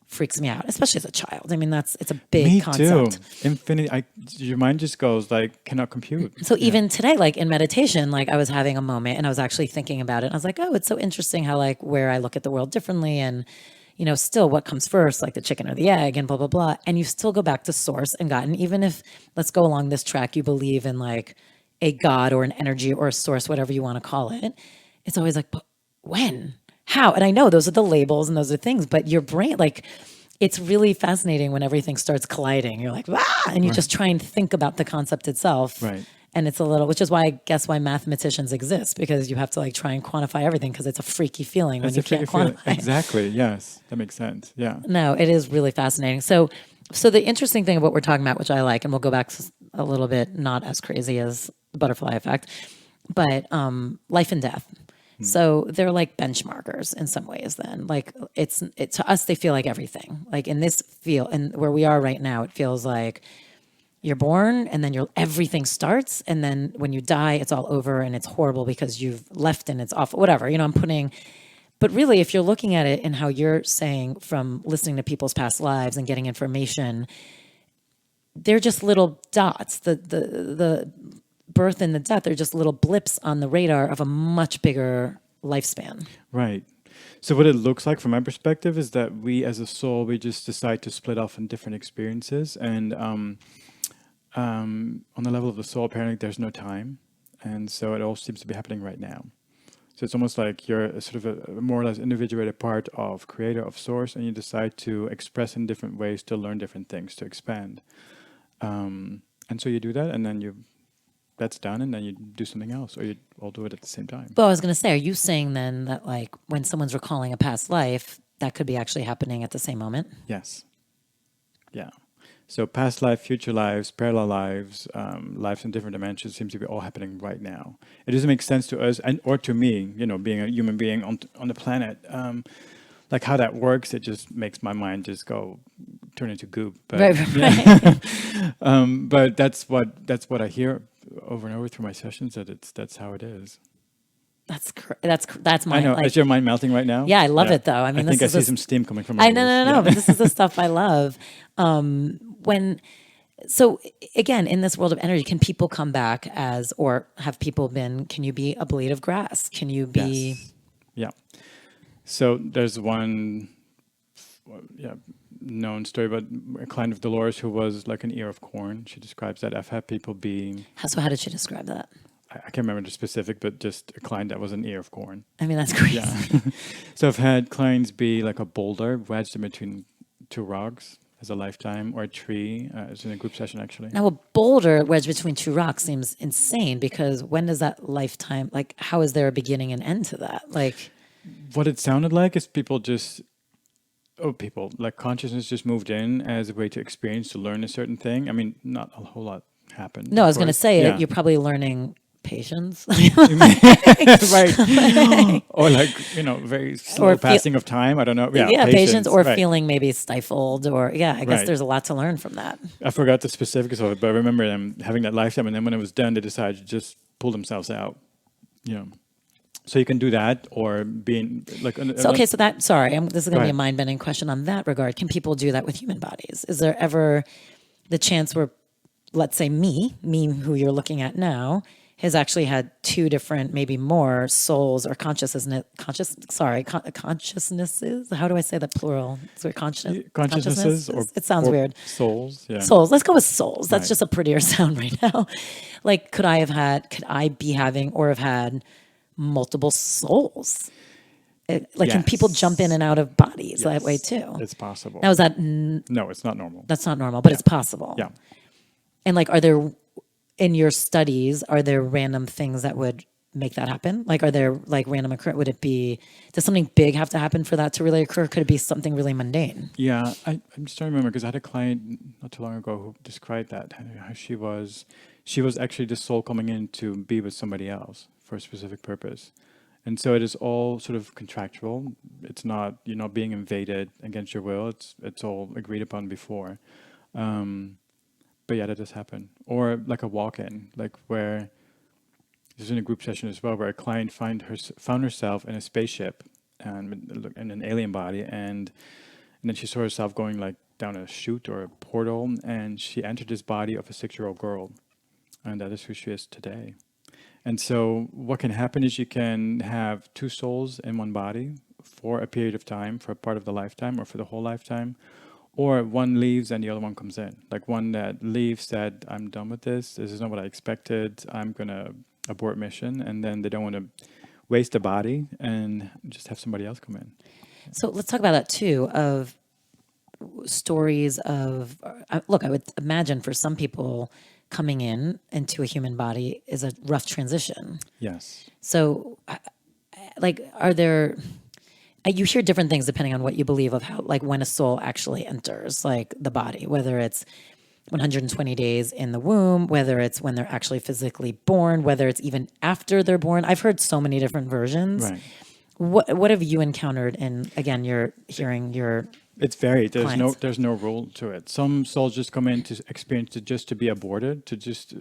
freaks me out, especially as a child. I mean, it's a big Me concept. too. Infinity. Your mind just goes like cannot compute. So even today, like in meditation, like I was having a moment and I was actually thinking about it. And I was like, oh, it's so interesting how like where I look at the world differently and, you know, still what comes first, like the chicken or the egg and blah, blah, blah. And you still go back to source and God. And even if let's go along this track, you believe in like a God or an energy or a source, whatever you want to call it. It's always like, but when? How? And I know those are the labels and those are things, but your brain, like, it's really fascinating when everything starts colliding. You're like, ah, and you just try and think about the concept itself. Right. And it's a little, which is why I guess why mathematicians exist, because you have to like try and quantify everything because it's a freaky feeling when you can't quantify it. Exactly. Yes, that makes sense. Yeah. No, it is really fascinating. So the interesting thing of what we're talking about, which I like, and we'll go back a little bit, not as crazy as the butterfly effect, but life and death. So they're like benchmarkers in some ways then. Like it's to us, they feel like everything. Like in this field and where we are right now, it feels like you're born and then everything starts. And then when you die, it's all over and it's horrible because you've left and it's awful, whatever, you know, but really if you're looking at it and how you're saying from listening to people's past lives and getting information, they're just little dots. The birth and the death are just little blips on the radar of a much bigger lifespan. Right. So what it looks like from my perspective is that we as a soul, we just decide to split off in different experiences. And on the level of the soul, apparently there's no time. And so it all seems to be happening right now. So it's almost like you're a sort of a more or less individuated part of creator, of source, and you decide to express in different ways, to learn different things, to expand. And so you do that, and then that's done, and then you do something else, or you all do it at the same time. Well, I was going to say, are you saying then that like when someone's recalling a past life, that could be actually happening at the same moment? Yes. Yeah. So past life, future lives, parallel lives, lives in different dimensions seems to be all happening right now. It doesn't make sense to us or to me, you know, being a human being on the planet. Like how that works, it just makes my mind just turn into goop. But, Right. Yeah. But that's what I hear over and over through my sessions. That's how it is. That's my. I know. Like, is your mind melting right now? Yeah, I love it though. I mean, I think I this see is some steam coming from my voice. No. But this is the stuff I love. So again, in this world of energy, can people come back or have people been? Can you be a blade of grass? Can you be? Yes. Yeah. So there's one yeah, known story about a client of Dolores who was like an ear of corn. She describes that. I've had people be, So how did she describe that? I can't remember the specific, but just a client that was an ear of corn. I mean, that's crazy. Yeah. So I've had clients be like a boulder wedged in between two rocks as a lifetime, or a tree. It's in a group session actually. Now, a boulder wedged between two rocks seems insane because when does that lifetime, like, how is there a beginning and end to that? Like, What it sounded like is people just, people, like consciousness just moved in as a way to experience, to learn a certain thing. I mean, not a whole lot happened. no, of I was going to course. say Yeah. you're probably learning patience. Right. Or like, very slow Or feel- passing of time. I don't know. Yeah, patience or right. feeling maybe stifled or, I guess Right. there's a lot to learn from that. I forgot the specifics of it, but I remember them having that lifetime, and then when it was done, they decided to just pull themselves out. So you can do that, or being like. So, okay, so that, sorry, this is going to be a ahead. mind-bending question on that regard. Can people do that with human bodies? Is there ever the chance where, let's say me who you're looking at now, has actually had two different, maybe more souls or consciousnesses? How do I say that plural? So Consciousnesses or it sounds or weird. souls. Yeah. Souls. Let's go with souls. That's Right. just a prettier sound right now. Like, could I be having or have had multiple souls? Can people jump in and out of bodies that way too? It's possible. Now, is that No, it's not normal. that's not normal, but it's possible. Yeah. And like, are there in your studies, are there random things that would make that happen? Like, are there like random occur? Would it be, does something big have to happen for that to really occur? Could it be something really mundane? Yeah, I'm just trying to remember because I had a client not too long ago who described that, how she was actually the soul coming in to be with somebody else for a specific purpose. And so it is all sort of contractual. It's not, you're not being invaded against your will. It's all agreed upon before. But yeah, that does happen. Or like a walk-in, like where this is in a group session as well, where a client found herself in a spaceship and in an alien body, and then she saw herself going like down a chute or a portal, and she entered this body of a 6-year-old girl, and that is who she is today. And so what can happen is you can have two souls in one body for a period of time, for a part of the lifetime or for the whole lifetime, or one leaves and the other one comes in. Like one that leaves said, I'm done with this. This is not what I expected. I'm going to abort mission. And then they don't want to waste a body and just have somebody else come in. So let's talk about that too, of stories of, look, I would imagine for some people coming in into a human body is a rough transition. Yes. So like, are there, you hear different things depending on what you believe of how, like when a soul actually enters like the body, whether it's 120 days in the womb, whether it's when they're actually physically born, whether it's even after they're born. I've heard so many different versions. Right. What have you encountered? And again, you're hearing your It's varied. clients. There's no rule to it. Some souls just come in to experience it, just to be aborted, to just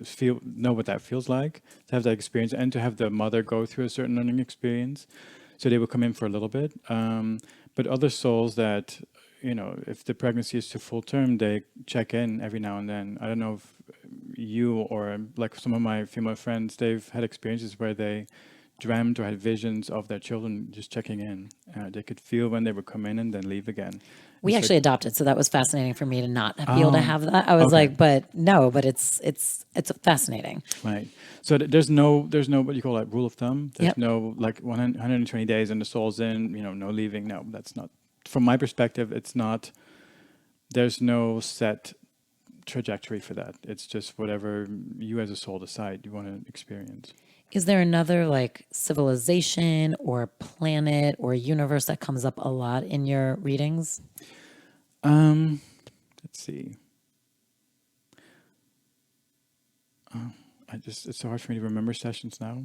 know what that feels like, to have that experience, and to have the mother go through a certain learning experience. So they will come in for a little bit. But other souls that, if the pregnancy is to full term, they check in every now and then. I don't know if you or like some of my female friends, they've had experiences where they dreamt or had visions of their children just checking in. They could feel when they would come in and then leave again. We It's actually like, adopted, so that was fascinating for me to not be able to have that. I was like, but it's fascinating. right. So there's no what you call like rule of thumb. There's Yep. no like 120 days and the soul's in, no leaving. No, that's not. From my perspective, it's not. There's no set trajectory for that. It's just whatever you as a soul decide you want to experience. Is there another like civilization or planet or universe that comes up a lot in your readings? Let's see. It's so hard for me to remember sessions now.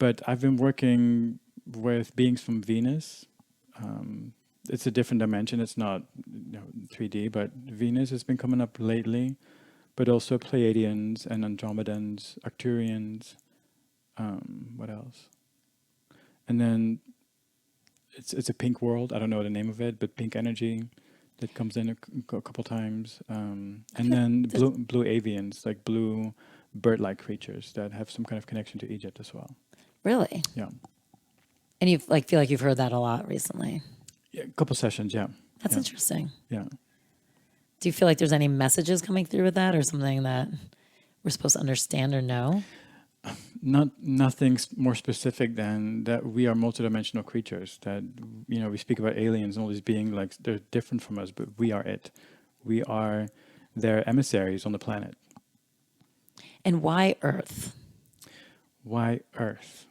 But I've been working with beings from Venus. It's a different dimension. It's not 3D, but Venus has been coming up lately. But also Pleiadians and Andromedans, Arcturians. What else? And then it's a pink world. I don't know the name of it, but pink energy that comes in a couple times. And then blue avians, like blue bird-like creatures that have some kind of connection to Egypt as well. Really? Yeah. And you feel like you've heard that a lot recently. Yeah, a couple sessions, yeah. That's Yeah. interesting. Yeah. Do you feel like there's any messages coming through with that or something that we're supposed to understand or know? Nothing more specific than that we are multidimensional creatures. That, we speak about aliens and all these beings like they're different from us, but we are it. We are their emissaries on the planet. And why Earth? Why Earth?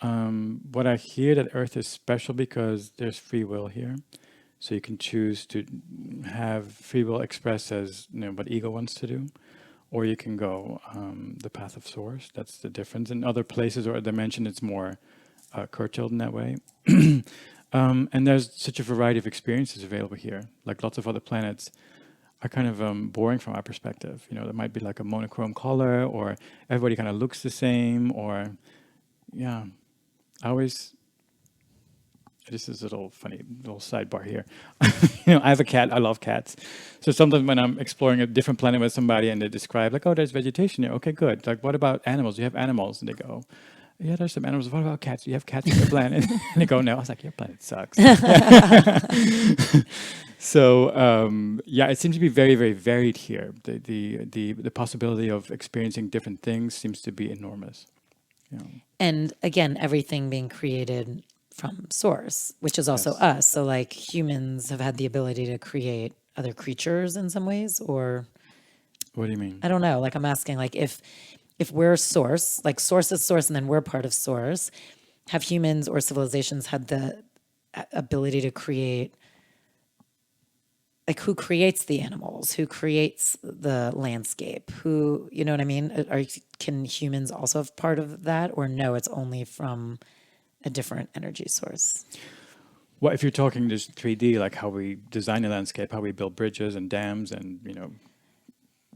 What I hear that Earth is special because there's free will here. So you can choose to have free will expressed as what ego wants to do, or you can go the path of source. That's the difference. In other places or dimension, it's more curtailed in that way. And there's such a variety of experiences available here. Like lots of other planets are kind of boring from our perspective. There might be like a monochrome color, or everybody kind of looks the same, or yeah. This is a little funny little sidebar here. I have a cat. I love cats. So sometimes when I'm exploring a different planet with somebody and they describe like, oh, there's vegetation here. Okay, good. Like, what about animals? Do you have animals? And they go, yeah, there's some animals. What about cats? Do you have cats on your planet? And they go, no. I was like, your planet sucks. So yeah, it seems to be very, very varied here. The possibility of experiencing different things seems to be enormous. And again, everything being created from source, which is also Yes. us. So like humans have had the ability to create other creatures in some ways, or What do you mean? I don't know. Like I'm asking, like if we're source, like source is source, and then we're part of source, have humans or civilizations had the ability to create? Like who creates the animals? Who creates the landscape? Who, you know what I mean? Can humans also have part of that, or no? It's only from a different energy source. Well, if you're talking just 3D, like how we design a landscape, how we build bridges and dams, and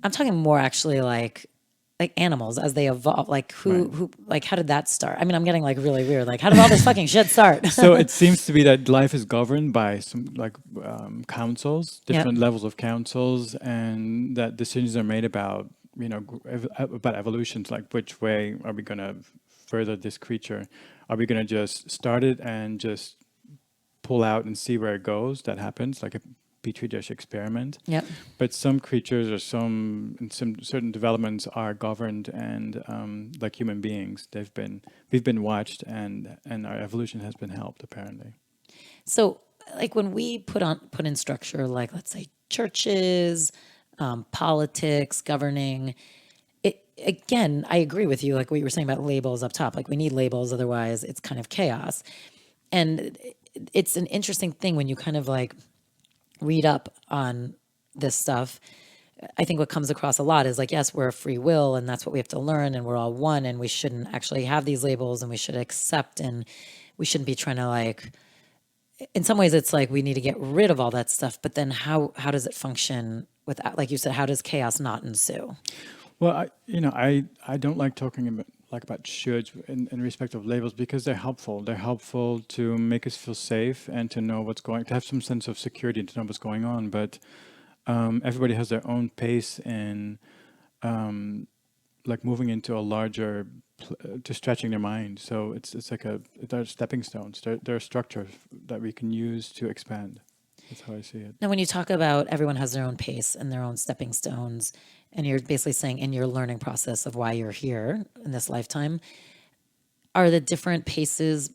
I'm talking more actually like animals as they evolve. Like who like how did that start? I mean, I'm getting like really weird. Like how did all this fucking shit start? so it seems to be that life is governed by some like councils, different levels of councils, and that decisions are made about about evolutions. Like which way are we going to further this creature? Are we going to just start it and just pull out and see where it goes? That happens, like a petri dish experiment. Yep. But some creatures or some certain developments are governed, and like human beings, we've been watched, and our evolution has been helped apparently. So like when we put in structure, like let's say churches, politics, governing. Again, I agree with you. Like what you were saying about labels up top. Like we need labels, otherwise it's kind of chaos. And it's an interesting thing when you kind of like read up on this stuff. I think what comes across a lot is like, yes, we're a free will and that's what we have to learn and we're all one and we shouldn't actually have these labels and we should accept and we shouldn't be trying to like, in some ways it's like we need to get rid of all that stuff, but then how does it function without, like you said, how does chaos not ensue? Well, I don't like talking about shoulds in respect of labels because they're helpful. They're helpful to make us feel safe and to know to have some sense of security and to know what's going on. But everybody has their own pace in like moving into a larger, to stretching their mind. So it's like there are stepping stones. There are structures that we can use to expand. That's how I see it. Now, when you talk about everyone has their own pace and their own stepping stones, and you're basically saying in your learning process of why you're here in this lifetime, are the different paces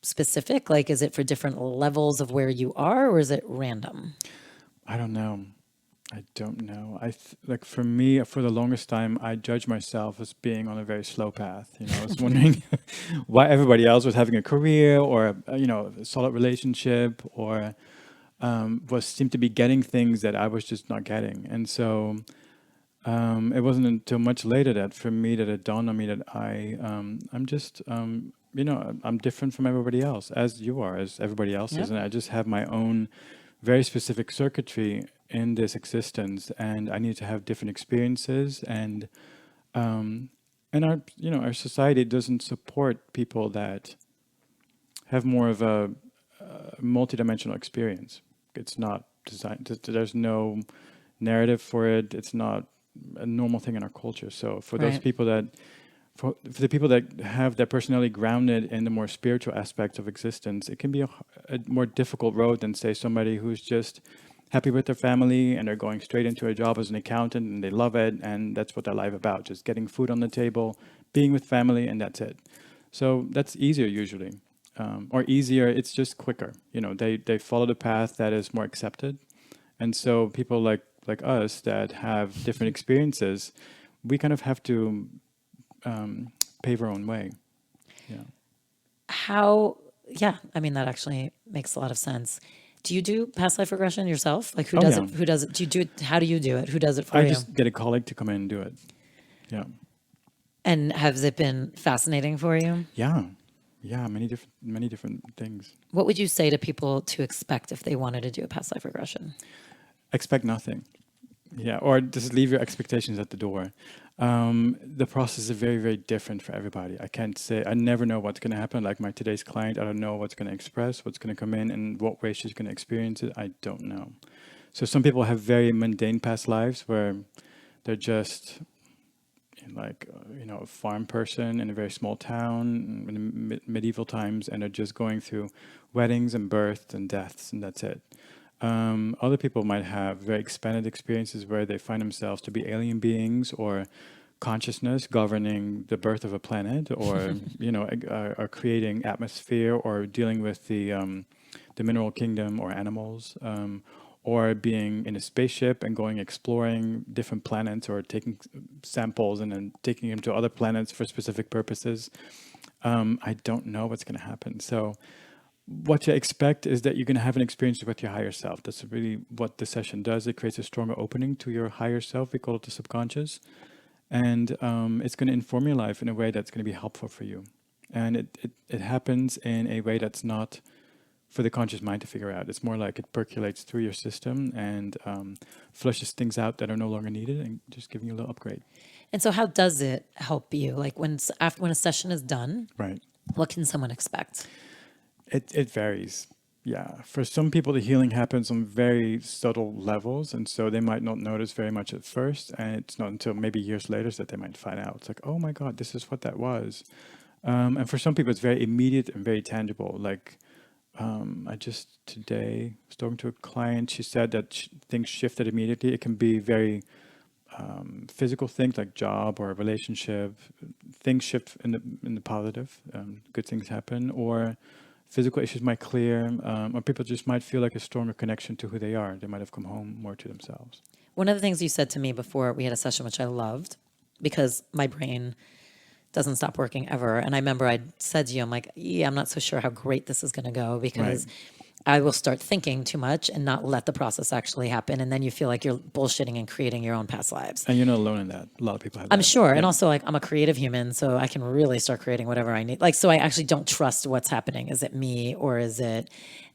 specific? Like, is it for different levels of where you are, or is it random? I don't know. Like for me, for the longest time, I judged myself as being on a very slow path. I was wondering why everybody else was having a career or a solid relationship or seemed to be getting things that I was just not getting. And so it wasn't until much later that for me that it dawned on me that I'm just I'm different from everybody else, as you are, as everybody else is, and I just have my own very specific circuitry in this existence, and I need to have different experiences, and our society doesn't support people that have more of a multidimensional experience. It's not designed. There's no narrative for it. It's not a normal thing in our culture. So for those people that, for the people that have their personality grounded in the more spiritual aspects of existence, it can be a more difficult road than, say, somebody who's just happy with their family and they're going straight into a job as an accountant and they love it and that's what their life about, just getting food on the table, being with family, and that's it. So that's easier usually, or easier. It's just quicker. They follow the path that is more accepted, and so people like us that have different experiences, we kind of have to pave our own way. Yeah. Yeah, I mean, that actually makes a lot of sense. Do you do past life regression yourself? Like who Oh, does yeah. it? Who does it? Do you do it? How do you do it? Who does it for I you? just get a colleague to come in and do it. Yeah. And has it been fascinating for you? Yeah. Yeah. Many different things. What would you say to people to expect if they wanted to do a past life regression? Expect nothing. Yeah. Or just leave your expectations at the door. The process is very, very different for everybody. I can't say, I never know what's going to happen. Like my today's client, I don't know what's going to express, what's going to come in, and what way she's going to experience it. I don't know. So some people have very mundane past lives where they're just like, a farm person in a very small town in the medieval times, and they're just going through weddings and births and deaths, and that's it. Other people might have very expanded experiences where they find themselves to be alien beings or consciousness governing the birth of a planet, or are creating atmosphere, or dealing with the mineral kingdom or animals, or being in a spaceship and going exploring different planets, or taking samples and then taking them to other planets for specific purposes. I don't know what's going to happen. So what you expect is that you're going to have an experience with your higher self. That's really what the session does. It creates a stronger opening to your higher self. We call it the subconscious. And it's going to inform your life in a way that's going to be helpful for you. And it happens in a way that's not for the conscious mind to figure out. It's more like it percolates through your system and flushes things out that are no longer needed, and just giving you a little upgrade. And so how does it help you? Like when a session is done, Right. what can someone expect? It varies. Yeah. For some people, the healing happens on very subtle levels. And so they might not notice very much at first. And it's not until maybe years later that they might find out. It's like, oh my God, this is what that was. And for some people, it's very immediate and very tangible. Like I just today was talking to a client. She said that things shifted immediately. It can be very physical things like job or a relationship. Things shift in the positive. Good things happen. Or physical issues might clear, or people just might feel like a stronger connection to who they are. They might have come home more to themselves. One of the things you said to me before we had a session, which I loved, because my brain doesn't stop working ever. And I remember I said to you, I'm like, yeah, I'm not so sure how great this is going to go, because I will start thinking too much and not let the process actually happen. And then you feel like you're bullshitting and creating your own past lives. And you're not alone in that. A lot of people have that. I'm sure. Yeah. And also, like, I'm a creative human, so I can really start creating whatever I need. Like, so I actually don't trust what's happening. Is it me or is it?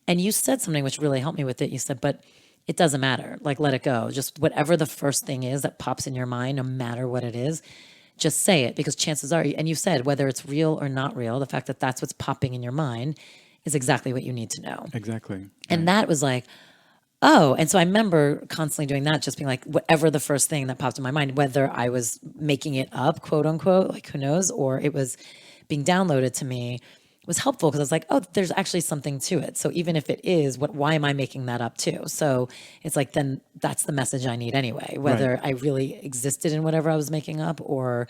And you said something which really helped me with it. You said, but it doesn't matter. Like, let it go. Just whatever the first thing is that pops in your mind, no matter what it is, just say it, because chances are, and you said, whether it's real or not real, the fact that that's what's popping in your mind is exactly what you need to know. Exactly. And that was like, oh, and so I remember constantly doing that, just being like, whatever the first thing that popped in my mind, whether I was making it up, quote unquote, like who knows, or it was being downloaded to me, was helpful, because I was like, oh, there's actually something to it. So even if it is, why am I making that up too? So it's like, then that's the message I need anyway, whether I really existed in whatever I was making up, or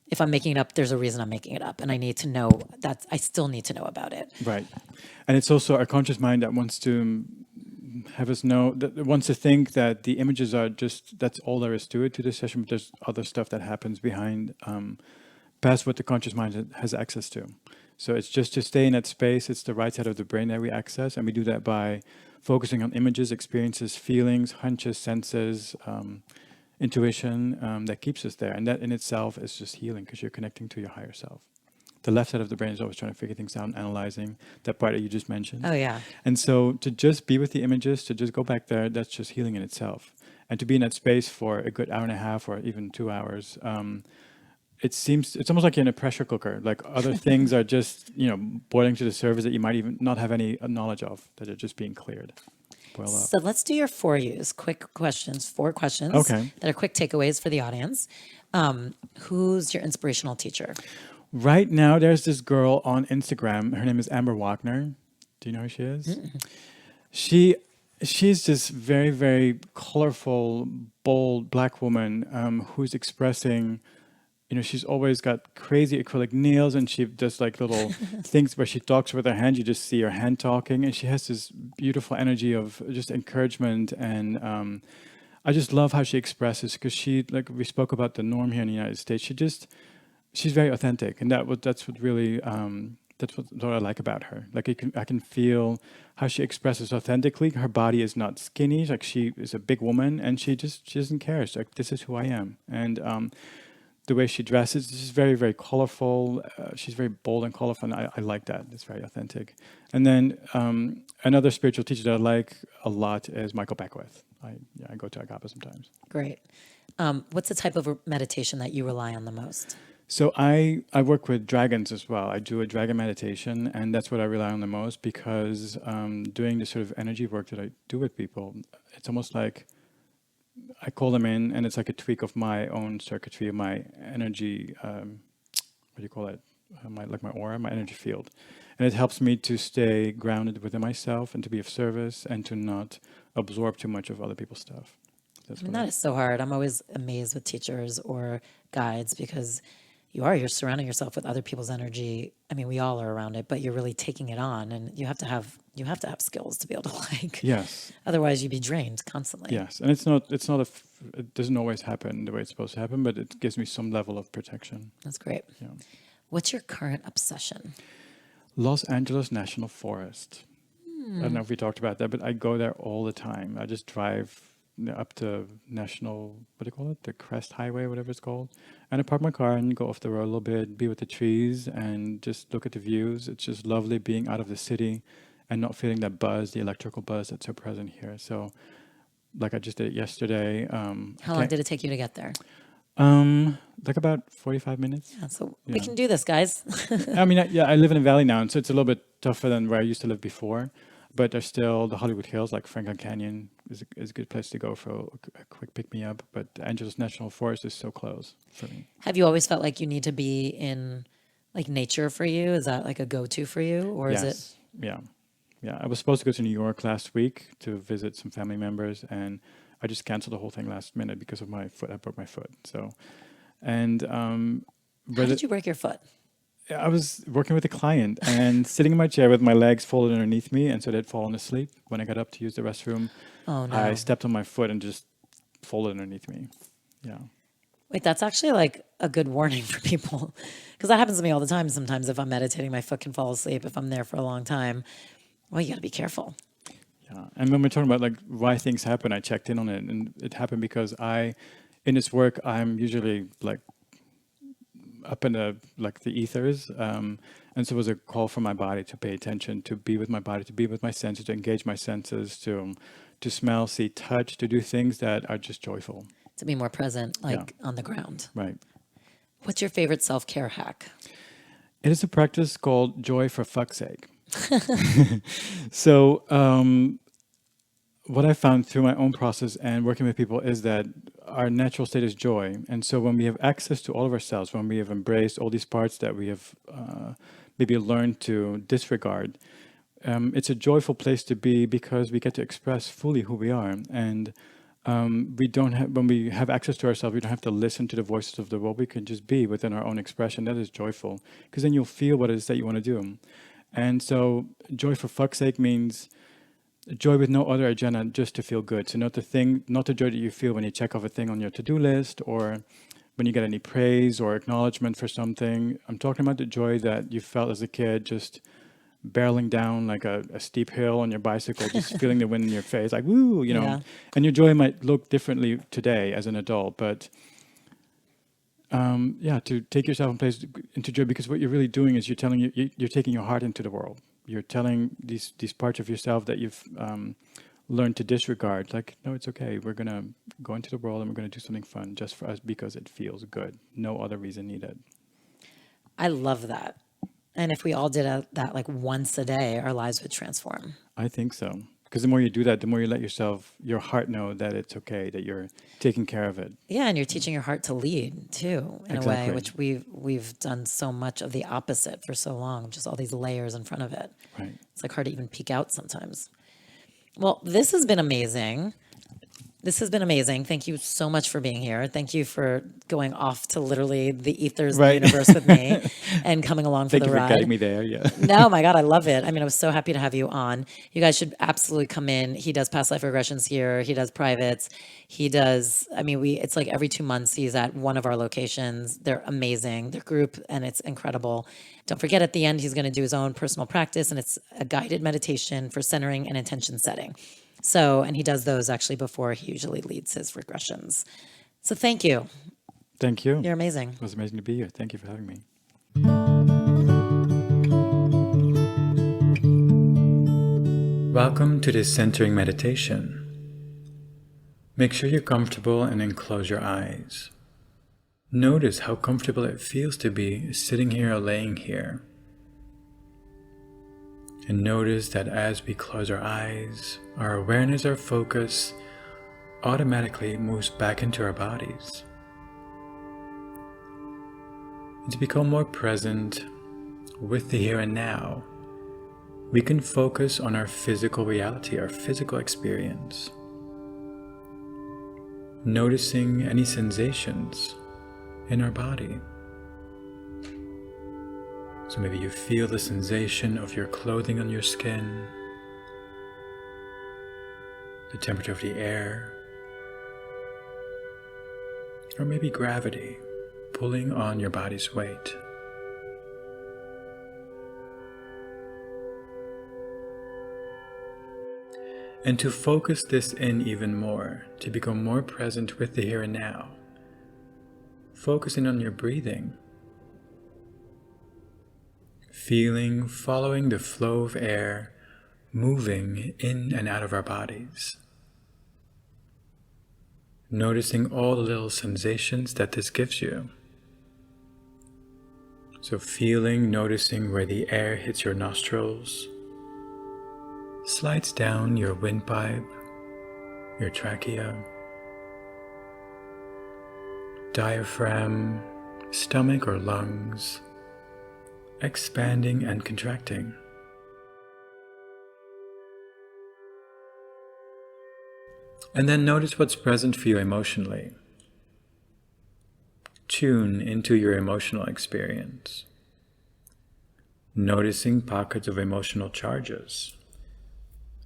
if I'm making it up, there's a reason I'm making it up, and I need to know that. I still need to know about it. Right. And it's also our conscious mind that wants to have us know, that wants to think that the images are just, that's all there is to it, to this session, but there's other stuff that happens behind, past what the conscious mind has access to. So it's just to stay in that space. It's the right side of the brain that we access, and we do that by focusing on images, experiences, feelings, hunches, senses, intuition, that keeps us there. And that in itself is just healing, because you're connecting to your higher self. The left side of the brain is always trying to figure things out, analyzing, that part that you just mentioned. Oh, yeah. And so to just be with the images, to just go back there, that's just healing in itself. And to be in that space for a good hour and a half or even 2 hours, it's almost like you're in a pressure cooker. Like other things are just, boiling to the surface that you might even not have any knowledge of, that are just being cleared. well up. So let's do your for yous. Quick questions, 4 questions Okay. that are quick takeaways for the audience. Who's your inspirational teacher? Right now, there's this girl on Instagram. Her name is Amber Wagner. Do you know who she is? She she's this very, very colorful, bold black woman who's expressing. She's always got crazy acrylic nails, and she does like little things where she talks with her hand. You just see her hand talking, and she has this beautiful energy of just encouragement. And I just love how she expresses, because she, like we spoke about the norm here in the United States. She's very authentic, and that's what really what I like about her. Like I can feel how she expresses authentically. Her body is not skinny. Like she is a big woman, and she doesn't care. She's like, this is who I am, and the way she dresses is very, very colorful. She's very bold and colorful, and I like that. It's very authentic. And then another spiritual teacher that I like a lot is Michael Beckwith. I go to Agape sometimes. Great. What's the type of meditation that you rely on the most? So I work with dragons as well. I do a dragon meditation, and that's what I rely on the most, because doing the sort of energy work that I do with people, it's almost like I call them in, and it's like a tweak of my own circuitry, of my energy. What do you call it? My aura, my energy field, and it helps me to stay grounded within myself and to be of service and to not absorb too much of other people's stuff. That is so hard. I'm always amazed with teachers or guides, because you're surrounding yourself with other people's energy. I mean, we all are around it, but you're really taking it on, and you have to have skills to be able to Yes. Otherwise you'd be drained constantly. Yes. And it doesn't always happen the way it's supposed to happen, but it gives me some level of protection. That's great. Yeah. What's your current obsession? Los Angeles National Forest. I don't know if we talked about that, but I go there all the time. I just drive up to National, what do you call it? The Crest Highway, whatever it's called. And I park my car and go off the road a little bit, be with the trees and just look at the views. It's just lovely being out of the city and not feeling that buzz, the electrical buzz that's so present here. So like I just did it yesterday. How long did it take you to get there? Like about 45 minutes. Yeah, so we can do this, guys. I mean, I live in a valley now, and so it's a little bit tougher than where I used to live before. But there's still the Hollywood Hills, like Franklin Canyon is a good place to go for a quick pick-me-up. But the Angeles National Forest is so close for me. Have you always felt like you need to be in like nature for you? Is that like a go-to for you, or is it? Yeah. I was supposed to go to New York last week to visit some family members, and I just canceled the whole thing last minute because of my foot. I broke my foot. So, and How did you break your foot? I was working with a client and sitting in my chair with my legs folded underneath me, and so they'd fallen asleep. When I got up to use the restroom, I stepped on my foot and just folded underneath me. Yeah. Wait, that's actually like a good warning for people, because that happens to me all the time. Sometimes if I'm meditating, my foot can fall asleep if I'm there for a long time. Well, you got to be careful. Yeah. And when we're talking about like why things happen, I checked in on it, and it happened because in this work, I'm usually like up in the ethers, and so it was a call from my body to pay attention, to be with my body, to be with my senses, to engage my senses, to smell, see, touch, to do things that are just joyful. To be more present, on the ground. Right. What's your favorite self-care hack? It is a practice called joy for fuck's sake. So what I found through my own process and working with people is that our natural state is joy. And so when we have access to all of ourselves, when we have embraced all these parts that we have maybe learned to disregard, it's a joyful place to be, because we get to express fully who we are. And when we have access to ourselves, we don't have to listen to the voices of the world. We can just be within our own expression. That is joyful, because then you'll feel what it is that you want to do. And so joy for fuck's sake means joy with no other agenda, just to feel good. So not the joy that you feel when you check off a thing on your to-do list, or when you get any praise or acknowledgement for something. I'm talking about the joy that you felt as a kid, just barreling down like a steep hill on your bicycle, just feeling the wind in your face, like woo, Yeah. And your joy might look differently today as an adult, but to take yourself in place into joy, because what you're really doing is you're taking your heart into the world. You're telling these parts of yourself that you've learned to disregard, like, no, it's okay. We're going to go into the world and we're going to do something fun just for us, because it feels good. No other reason needed. I love that. And if we all did that like once a day, our lives would transform. I think so. Because the more you do that, the more you let your heart know that it's okay, that you're taking care of it. Yeah, and you're teaching your heart to lead too, in a way, Exactly. which we've done so much of the opposite for so long, just all these layers in front of it. Right. It's like hard to even peek out sometimes. Well, this has been amazing. This has been amazing. Thank you so much for being here. Thank you for going off to literally the ethers of the Right. universe with me and coming along for Thank the you for ride. getting me there. Yeah. No, my God, I love it. I mean, I was so happy to have you on. You guys should absolutely come in. He does past life regressions here. He does privates. He does, I mean, it's like every 2 months he's at one of our locations. They're amazing. They're group and it's incredible. Don't forget at the end, he's going to do his own personal practice and it's a guided meditation for centering and intention setting. So, and he does those actually before he usually leads his regressions. So thank you. Thank you. You're amazing. It was amazing to be here. Thank you for having me. Welcome to this centering meditation. Make sure you're comfortable and then close your eyes. Notice how comfortable it feels to be sitting here or laying here. And notice that as we close our eyes, our awareness, our focus automatically moves back into our bodies. And to become more present with the here and now, we can focus on our physical reality, our physical experience. Noticing any sensations in our body. So maybe you feel the sensation of your clothing on your skin, the temperature of the air, or maybe gravity pulling on your body's weight. And to focus this in even more, to become more present with the here and now, focusing on your breathing. Feeling, following the flow of air, moving in and out of our bodies. Noticing all the little sensations that this gives you. So feeling, noticing where the air hits your nostrils, slides down your windpipe, your trachea, diaphragm, stomach or lungs, expanding and contracting. And then notice what's present for you emotionally. Tune into your emotional experience. Noticing pockets of emotional charges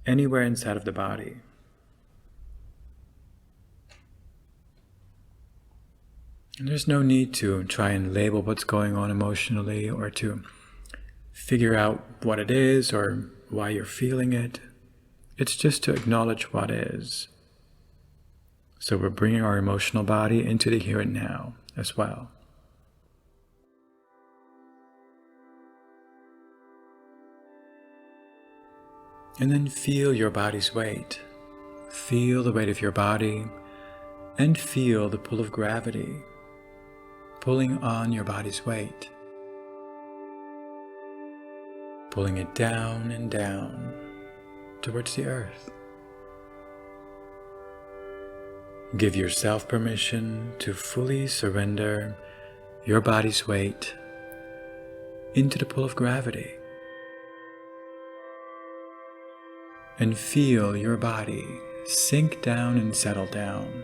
anywhere inside of the body. And there's no need to try and label what's going on emotionally or to figure out what it is or why you're feeling it. It's just to acknowledge what is. So we're bringing our emotional body into the here and now as well. And then feel your body's weight. Feel the weight of your body and feel the pull of gravity pulling on your body's weight. Pulling it down and down towards the earth. Give yourself permission to fully surrender your body's weight into the pull of gravity. And feel your body sink down and settle down.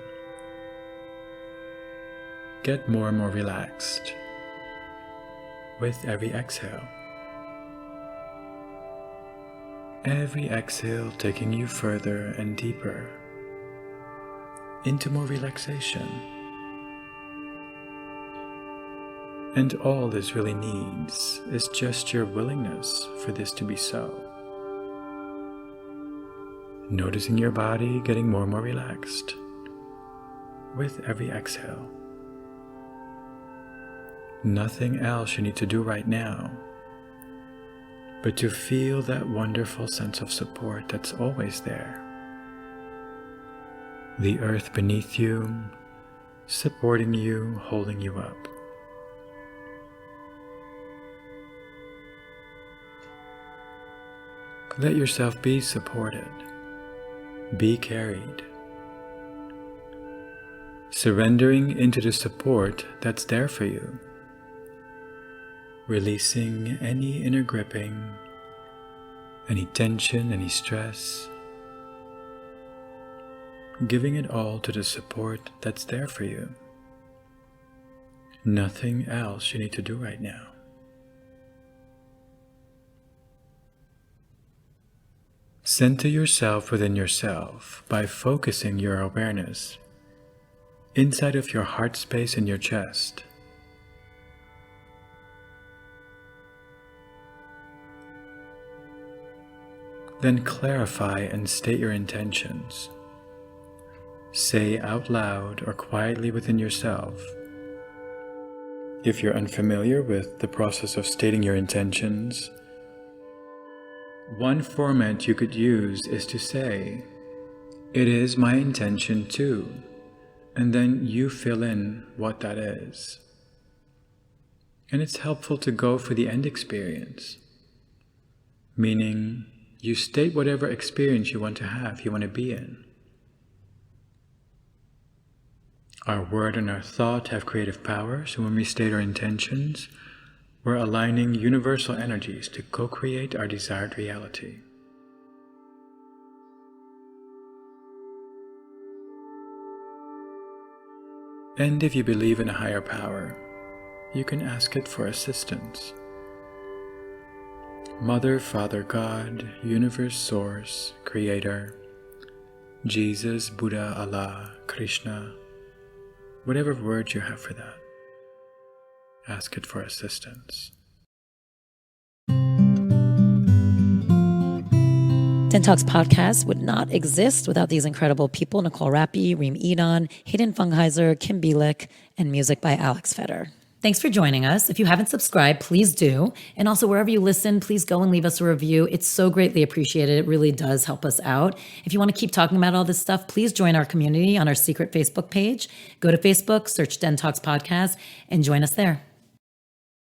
Get more and more relaxed with every exhale. Every exhale taking you further and deeper into more relaxation. And all this really needs is just your willingness for this to be so. Noticing your body getting more and more relaxed with every exhale. Nothing else you need to do right now, but to feel that wonderful sense of support that's always there. The earth beneath you, supporting you, holding you up. Let yourself be supported Be carried. Surrendering into the support that's there for you. Releasing any inner gripping, any tension, any stress. Giving it all to the support that's there for you. Nothing else you need to do right now. Center yourself within yourself by focusing your awareness inside of your heart space in your chest. Then clarify and state your intentions. Say out loud or quietly within yourself. If you're unfamiliar with the process of stating your intentions, one format you could use is to say, "It is my intention to," and then you fill in what that is. And it's helpful to go for the end experience, meaning you state whatever experience you want to have, you want to be in. Our word and our thought have creative power, so when we state our intentions, we're aligning universal energies to co-create our desired reality. And if you believe in a higher power, you can ask it for assistance. Mother, Father, God, Universe, Source, Creator, Jesus, Buddha, Allah, Krishna, whatever word you have for that. Ask it for assistance. DENtalks Podcast would not exist without these incredible people: Nicole Rappi, Reem Edon, Hayden Fungheiser, Kim Bielik, and music by Alex Feder. Thanks for joining us. If you haven't subscribed, please do. And also, wherever you listen, please go and leave us a review. It's so greatly appreciated. It really does help us out. If you want to keep talking about all this stuff, please join our community on our secret Facebook page. Go to Facebook, search DENtalks Podcast, and join us there.